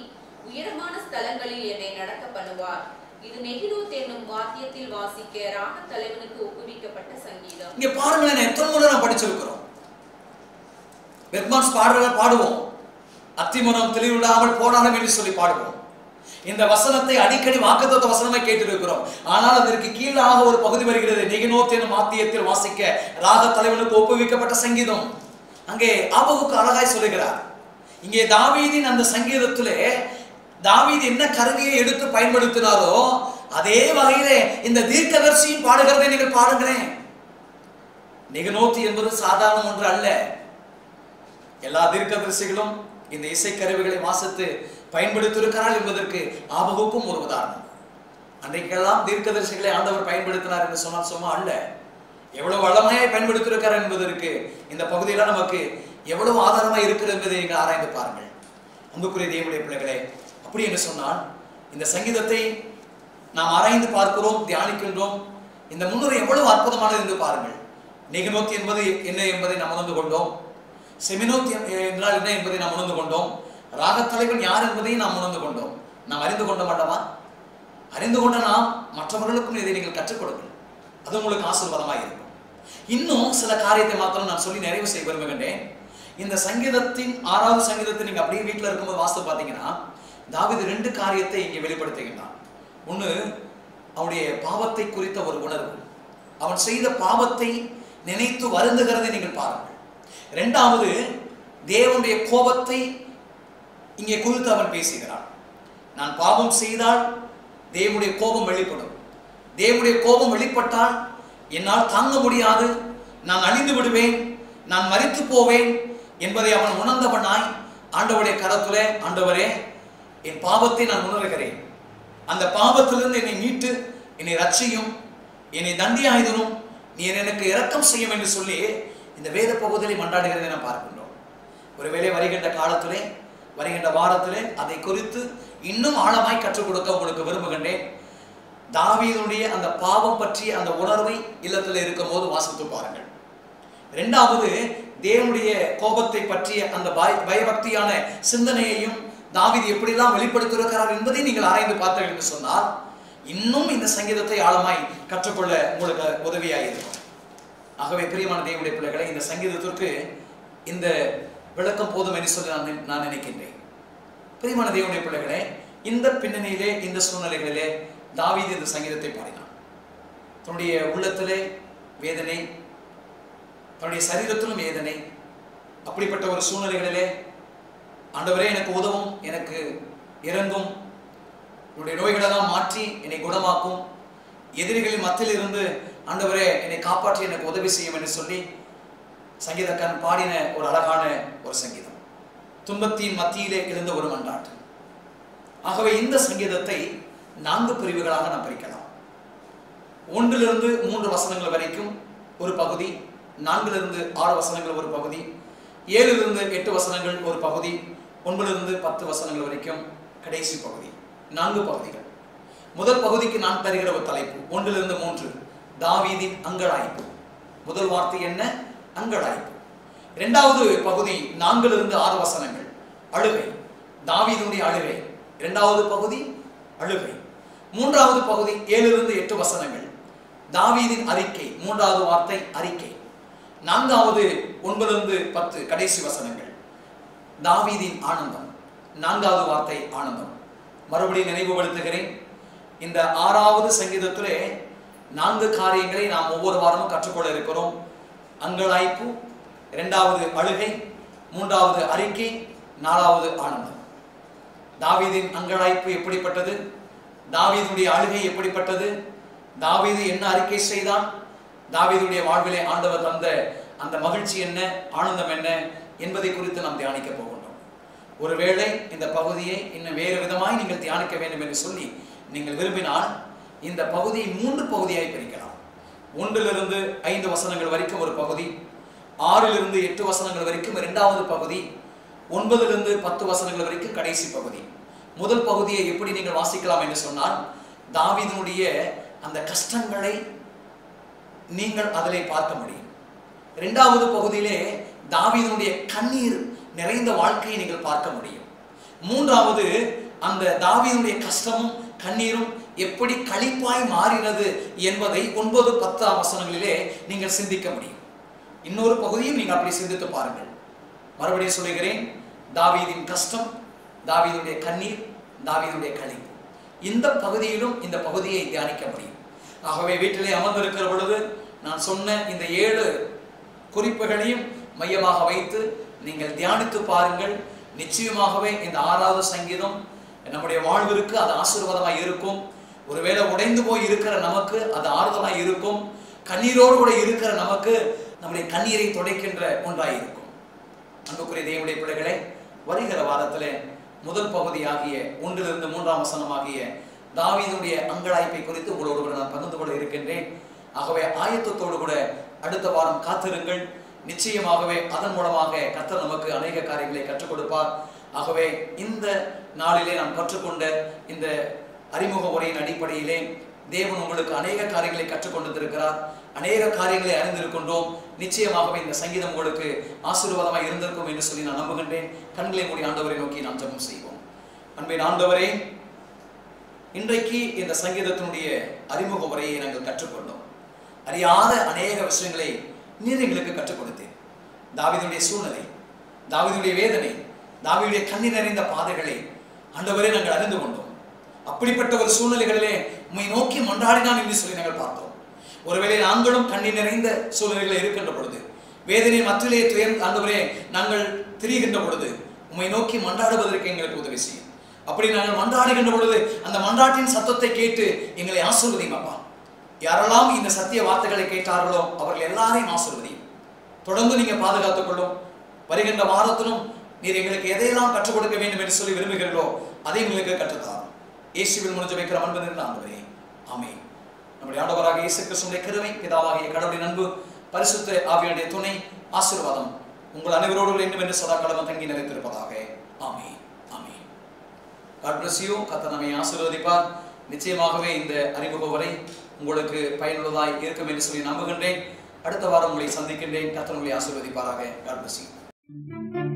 உயரமான ஸ்தலங்களில் என்னை நடக்க பண்ணுவார். இது நெகினோத் என்னும் வாத்தியத்தில் வாசிக்க ராக தலைவனுக்கு ஒப்புவிக்கப்பட்ட சங்கீதம். இங்க பாருங்களேன், எத்தனை முறை நான் படிச்சிருக்கிறோம். பெர்மான்ஸ் பாடுறத பாடுவோம். அத்திமரம் தெளிவிடாமல் போனாலும் என்று சொல்லி பாடுவோம். இந்த வசனத்தை அடிக்கடி வாக்குத்தத்த வசனமாய் கேட்டிருக்கிறோம். ஆனால் அதற்கு கீழாக ஒரு பகுதி வருகிறது. நிகனோத் என்னும் மாத்தியத்தில் வாசிக்க ராக தலைவனுக்கு ஒப்புவிக்கப்பட்ட சங்கீதம். அங்கே ஆபகுக்கு அழகாய் சொல்லுகிறார். இங்கே தாவீதின் அந்த சங்கீதத்திலே தாவீது என்ன கருவியை எடுத்து பயன்படுத்தினாரோ அதே வகையிலே இந்த தீர்க்கதரிசியும் பாடுகிறதை நீங்கள் பாருங்களேன். நிகனோத் என்பது சாதாரண ஒன்று அல்ல. எல்லா தீர்க்கதரிசிகளும் இந்த இசைக்கருவிகளை வாசித்து பயன்படுத்தியிருக்கிறார் என்பதற்கு ஆபகுக்கும் ஒரு உதாரணம். அன்றைக்கெல்லாம் தீர்க்கதரிசிகளை ஆண்டவர் பயன்படுத்தினார் என்று சொன்னால் சும்மா அல்ல, எவ்வளவு வளமையாய் பயன்படுத்தியிருக்கிறார் என்பதற்கு இந்த பகுதியெல்லாம் நமக்கு எவ்வளவு ஆதாரமாக இருக்கிறது என்பதை நீங்கள் ஆராய்ந்து பாருங்கள். அன்புக்குரிய தேவனுடைய பிள்ளைகளே, அப்படி என்று சொன்னால் இந்த சங்கீதத்தை நாம் ஆராய்ந்து பார்க்கிறோம், தியானிக்கின்றோம். இந்த முன்னுரை எவ்வளவு அற்புதமானது என்று பாருங்கள். நிகனோத் என்பது என்ன என்பதை நாம் உணர்ந்து கொண்டோம். செமினோத் என்றால் என்ன என்பதை நாம் உணர்ந்து கொண்டோம். ராகத்தலைவன் யார் என்பதை நாம் உணர்ந்து கொண்டோம். நாம் அறிந்து கொண்டோம் அல்லவா? அறிந்து கொண்ட நாம் மற்றவர்களுக்கும் இதை நீங்கள் கற்றுக் கொடுங்கள். அது உங்களுக்கு ஆசீர்வாதமாக இருக்கும். இன்னும் சில காரியத்தை மாத்திரம் நான் சொல்லி நிறைவு செய்ய விரும்புகின்றேன். இந்த சங்கீதத்தின் 6வது சங்கீதத்தை நீங்க அப்படியே வீட்டில் இருக்கும்போது வாசித்து பார்த்தீங்கன்னா தாவீது 2 காரியத்தை இங்கே வெளிப்படுத்துகின்றான். ஒன்று, அவனுடைய பாவத்தை குறித்த ஒரு உணர்வு, அவன் செய்த பாவத்தை நினைத்து வருந்துகிறதை நீங்கள் பாருங்கள். 2வது, தேவனுடைய கோபத்தை இங்கே குறித்து அவன் பேசுகிறான். நான் பாவம் செய்தால் தேவனுடைய கோபம் வெளிப்படும். தேவனுடைய கோபம் வெளிப்பட்டால் என்னால் தாங்க முடியாது, நான் அழிந்து விடுவேன், நான் மரித்து போவேன் என்பதை அவன் உணர்ந்தவனாய் ஆண்டவருடைய கரத்திலே, ஆண்டவரே என் பாவத்தை நான் உணர்கிறேன், அந்த பாவத்திலிருந்து என்னை மீட்டு என்னை ரட்சியும், என்னை தண்டியாயுதனும், நீ எனக்கு இரக்கம் செய்யும் என்று சொல்லி இந்த வேத பகுதியை மன்றாடுகிறதை நாம் பார்க்கின்றோம். ஒருவேளை வருகின்ற காலத்திலே, வருகின்ற வாரத்திலே அதை குறித்து இன்னும் ஆழமாய் கற்றுக் கொடுக்க உங்களுக்கு விரும்புகின்றேன். தாவீதுடைய அந்த பாவம் பற்றிய அந்த உணர்வை இல்லத்தில் இருக்கும் போது வாசித்து பாருங்கள். 2வது, தேவனுடைய கோபத்தை பற்றிய அந்த பயபக்தியான சிந்தனையையும் தாவீது எப்படிலாம் வெளிப்படுத்தியிருக்கிறார் என்பதை நீங்கள் ஆராய்ந்து பார்த்தீர்கள் என்று சொன்னால் இன்னும் இந்த சங்கீதத்தை ஆழமாய் கற்றுக்கொள்ள உங்களுக்கு உதவியாக இருக்கும். ஆகவே பிரியமான தேவனுடைய பிள்ளைகளை, இந்த சங்கீதத்திற்கு இந்த விளக்கம் போதும் என்று சொல்லி நான் நினைக்கின்றேன். பிரியமான தேவனுடைய பிள்ளைகளே, இந்த பின்னணியிலே, இந்த சூழ்நிலைகளிலே தாவீது இந்த சங்கீதத்தை பாடினான். தன்னுடைய உள்ளத்திலே வேதனை, தன்னுடைய சரீரத்திலும் வேதனை. அப்படிப்பட்ட ஒரு சூழ்நிலைகளிலே ஆண்டவரே எனக்கு உதவும், எனக்கு இறங்கும், என்னுடைய நோய்களெல்லாம் மாற்றி என்னை குணமாக்கும், எதிரிகளின் மத்தியில் இருந்து ஆண்டவரே என்னை காப்பாற்றி எனக்கு உதவி செய்யும் என்று சொல்லி சங்கீதக்காரன் பாடின ஒரு அழகான ஒரு சங்கீதம். துன்பத்தின் மத்தியிலே எழுந்த ஒரு மன்றாட்டு. ஆகவே இந்த சங்கீதத்தை 4 பிரிவுகளாக நாம் பிரிக்கலாம். 1லிருந்து 3 வசனங்கள் வரைக்கும் ஒரு பகுதி, 4லிருந்து 6 வசனங்கள் ஒரு பகுதி, 7லிருந்து 8 வசனங்கள் ஒரு பகுதி, 9லிருந்து 10 வசனங்கள் வரைக்கும் கடைசி பகுதி. 4 பகுதிகள். முதல் பகுதிக்கு நான் தருகிற ஒரு தலைப்பு 1லிருந்து 3, தாவீதின் அங்கலாய்ப்பு. முதல் வார்த்தை என்ன? அங்கலாய்ப்பு. 2வது பகுதி 4லிருந்து 6 வசனங்கள், அழுகை, தாவீதுடைய அழுகை. 2வது பகுதி அழுகை. 3வது பகுதி 7லிருந்து 8 வசனங்கள், தாவீதின் அறிக்கை. 3வது வார்த்தை அறிக்கை. 4வது 9லிருந்து 10 கடைசி வசனங்கள், தாவீதின் ஆனந்தம். 4வது வார்த்தை ஆனந்தம். மறுபடியும் நினைவுபடுத்துகிறேன், இந்த 6வது சங்கீதத்திலே 4 காரியங்களை நாம் ஒவ்வொரு வாரமும் கற்றுக்கொள்ள இருக்கிறோம். அங்கலாய்ப்பு, 2வது அழுகை, 3வது அறிக்கை, 4வது ஆனந்தம். தாவீதின் அங்கலாய்ப்பு எப்படிப்பட்டது? தாவீதுடைய அழுகை எப்படிப்பட்டது? தாவீது என்ன அறிக்கை செய்தான்? தாவீதுடைய வாழ்விலே ஆண்டவர் தந்த அந்த மகிழ்ச்சி என்ன, ஆனந்தம் என்ன என்பதை குறித்து நாம் தியானிக்க போகின்றோம். ஒருவேளை இந்த பகுதியை இன்னும் வேறு விதமாய் நீங்கள் தியானிக்க வேண்டும் என்று சொல்லி நீங்கள் விரும்பினால் இந்த பகுதியை 3 பகுதியாய் பிரிக்கலாம். 1லிருந்து 5 வசனங்கள் வரைக்கும் ஒரு பகுதி, 6லிருந்து 8 வசனங்கள் வரைக்கும் 2வது பகுதி, 9லிருந்து 10 வசனங்கள் வரைக்கும் கடைசி பகுதி. முதல் பகுதியை எப்படி நீங்கள் வாசிக்கலாம் என்று சொன்னால், தாவீதுடைய அந்த கஷ்டங்களை நீங்கள் அதிலே பார்க்க முடியும். 2வது பகுதியிலே தாவீதுடைய கண்ணீர் நிறைந்த வாழ்க்கையை நீங்கள் பார்க்க முடியும். 3வது அந்த தாவீதுடைய கஷ்டமும் கண்ணீரும் எப்படி களிப்பாய் மாறினது என்பதை 9, 10 வசனங்களிலே நீங்கள் சிந்திக்க முடியும். இன்னொரு பகுதியும் நீங்கள் அப்படி சிந்தித்து பாருங்கள். மறுபடியும் சொல்லுகிறேன், தாவீதின் கஷ்டம், தாவீதுடைய கண்ணீர், தாவீதுடைய களிப்பு. இந்த பகுதியிலும் இந்த பகுதியை தியானிக்க முடியும். ஆகவே வீட்டிலே அமர்ந்திருக்கிற பொழுது நான் சொன்ன இந்த 7 குறிப்புகளையும் மையமாக வைத்து நீங்கள் தியானித்து பாருங்கள். நிச்சயமாகவே இந்த 6வது சங்கீதம் நம்முடைய வாழ்விற்கு அது ஆசீர்வாதமாய் இருக்கும். ஒருவேளை உடைந்து போய் இருக்கிற நமக்கு அது ஆறுதலாய் இருக்கும். கண்ணீரோடு கூட இருக்கிற நமக்கு நம்முடைய கண்ணீரை துடைக்கின்ற ஒன்றாய் இருக்கும். அன்புக்குரிய தேவனுடைய பிள்ளைகளே, வருகிற வாரத்திலே முதல் பகுதியாகிய 1 3 வசனமாகிய தாவீதுடைய அங்கலாய்ப்பை குறித்து உங்களோடு கூட நான் பகிர்ந்து கொள்ள இருக்கின்றேன். ஆகவே ஆயத்தத்தோடு கூட அடுத்த வாரம் காத்திருங்கள். நிச்சயமாகவே அதன் மூலமாக கர்த்தர் நமக்கு அநேக காரியங்களை கற்றுக் கொடுப்பார். ஆகவே இந்த நாளிலே நாம் கற்றுக்கொண்ட இந்த அறிமுக உரையின் அடிப்படையிலே தேவன் உங்களுக்கு அநேக காரியங்களை கற்றுக் கொண்டிருக்கிறார். அநேக காரியங்களை அறிந்திருக்கின்றோம். நிச்சயமாகவே இந்த சங்கீதம் உங்களுக்கு ஆசீர்வாதமாக இருந்திருக்கும் என்று சொல்லி நான் நம்புகின்றேன். கண்களை மூடி ஆண்டவரை நோக்கி நாம் ஜெபம் செய்வோம். அன்பின் ஆண்டவரே, இன்றைக்கு இந்த சங்கீதத்தினுடைய அறிமுக உரையை நாங்கள் கற்றுக்கொண்டோம். அறியாத அநேக விஷயங்களை நீர் எங்களுக்கு கற்றுக் கொடுத்தேன். தாவீதுடைய சூழ்நிலை, தாவீதுடைய வேதனை, தாவீதுடைய கண்ணீர் நிறைந்த பாதைகளை ஆண்டவரே நாங்கள் அறிந்து கொண்டோம். அப்படிப்பட்ட ஒரு சூழ்நிலைகளிலே உம்மை நோக்கி மன்றாடினான் என்று சொல்லி நாங்கள் பார்த்தோம். ஒருவேளை நாங்களும் கண்ணீர் நிறைந்த சூழ்நிலைகளில் இருக்கின்ற பொழுது, வேதனை மத்தியிலே ஆண்டவரே நாங்கள் திரிகின்ற பொழுது உம்மை நோக்கி மன்றாடுவதற்கு எங்களுக்கு உதவி செய்யும். அப்படி நாங்கள் மன்றாடுகின்ற பொழுது அந்த மன்றாட்டின் சத்தத்தை கேட்டு எங்களை ஆசீர்வதியும் அப்பா. யாரெல்லாம் இந்த சத்திய வார்த்தைகளை கேட்டார்களோ அவர்கள் எல்லாரையும் ஆசீர்வதியும். தொடர்ந்து நீங்க பாதுகாத்துக் கொள்ளும். வருகின்ற வாரத்திலும் நீர் எங்களுக்கு எதையெல்லாம் கற்றுக் கொடுக்க வேண்டும் என்று சொல்லி விரும்புகிறீர்களோ அதை உங்களுக்கு கற்றுத்தாரும். இயேசுவில் முடிஞ்சு வைக்கிற அன்பு நிறைந்த ஆண்டவரே, ஆமென். நம்முடைய ஆண்டவராக இயேசு கிறிஸ்துவின் கிருபை, பிதாவாகிய கடவுளின் அன்பு, பரிசுத்த ஆவியுடைய துணை, ஆசீர்வாதம் உங்கள் அனைவரோடு வேண்டும் என்று சதா காலமும் தங்கி நிலைத்திருப்பதாக. ஆமென், ஆமென். God bless you. கர்த்தர் நம்மை ஆசீர்வதிப்பார். நிச்சயமாகவே இந்த அறிமுக உரை உங்களுக்கு பயனுள்ளதாய் இருக்கும் என்று சொல்லி நம்புகின்றேன். அடுத்த வாரம் உங்களை சந்திக்கின்றேன். கர்த்தர் உங்களை ஆசீர்வதிப்பாராக. God bless you.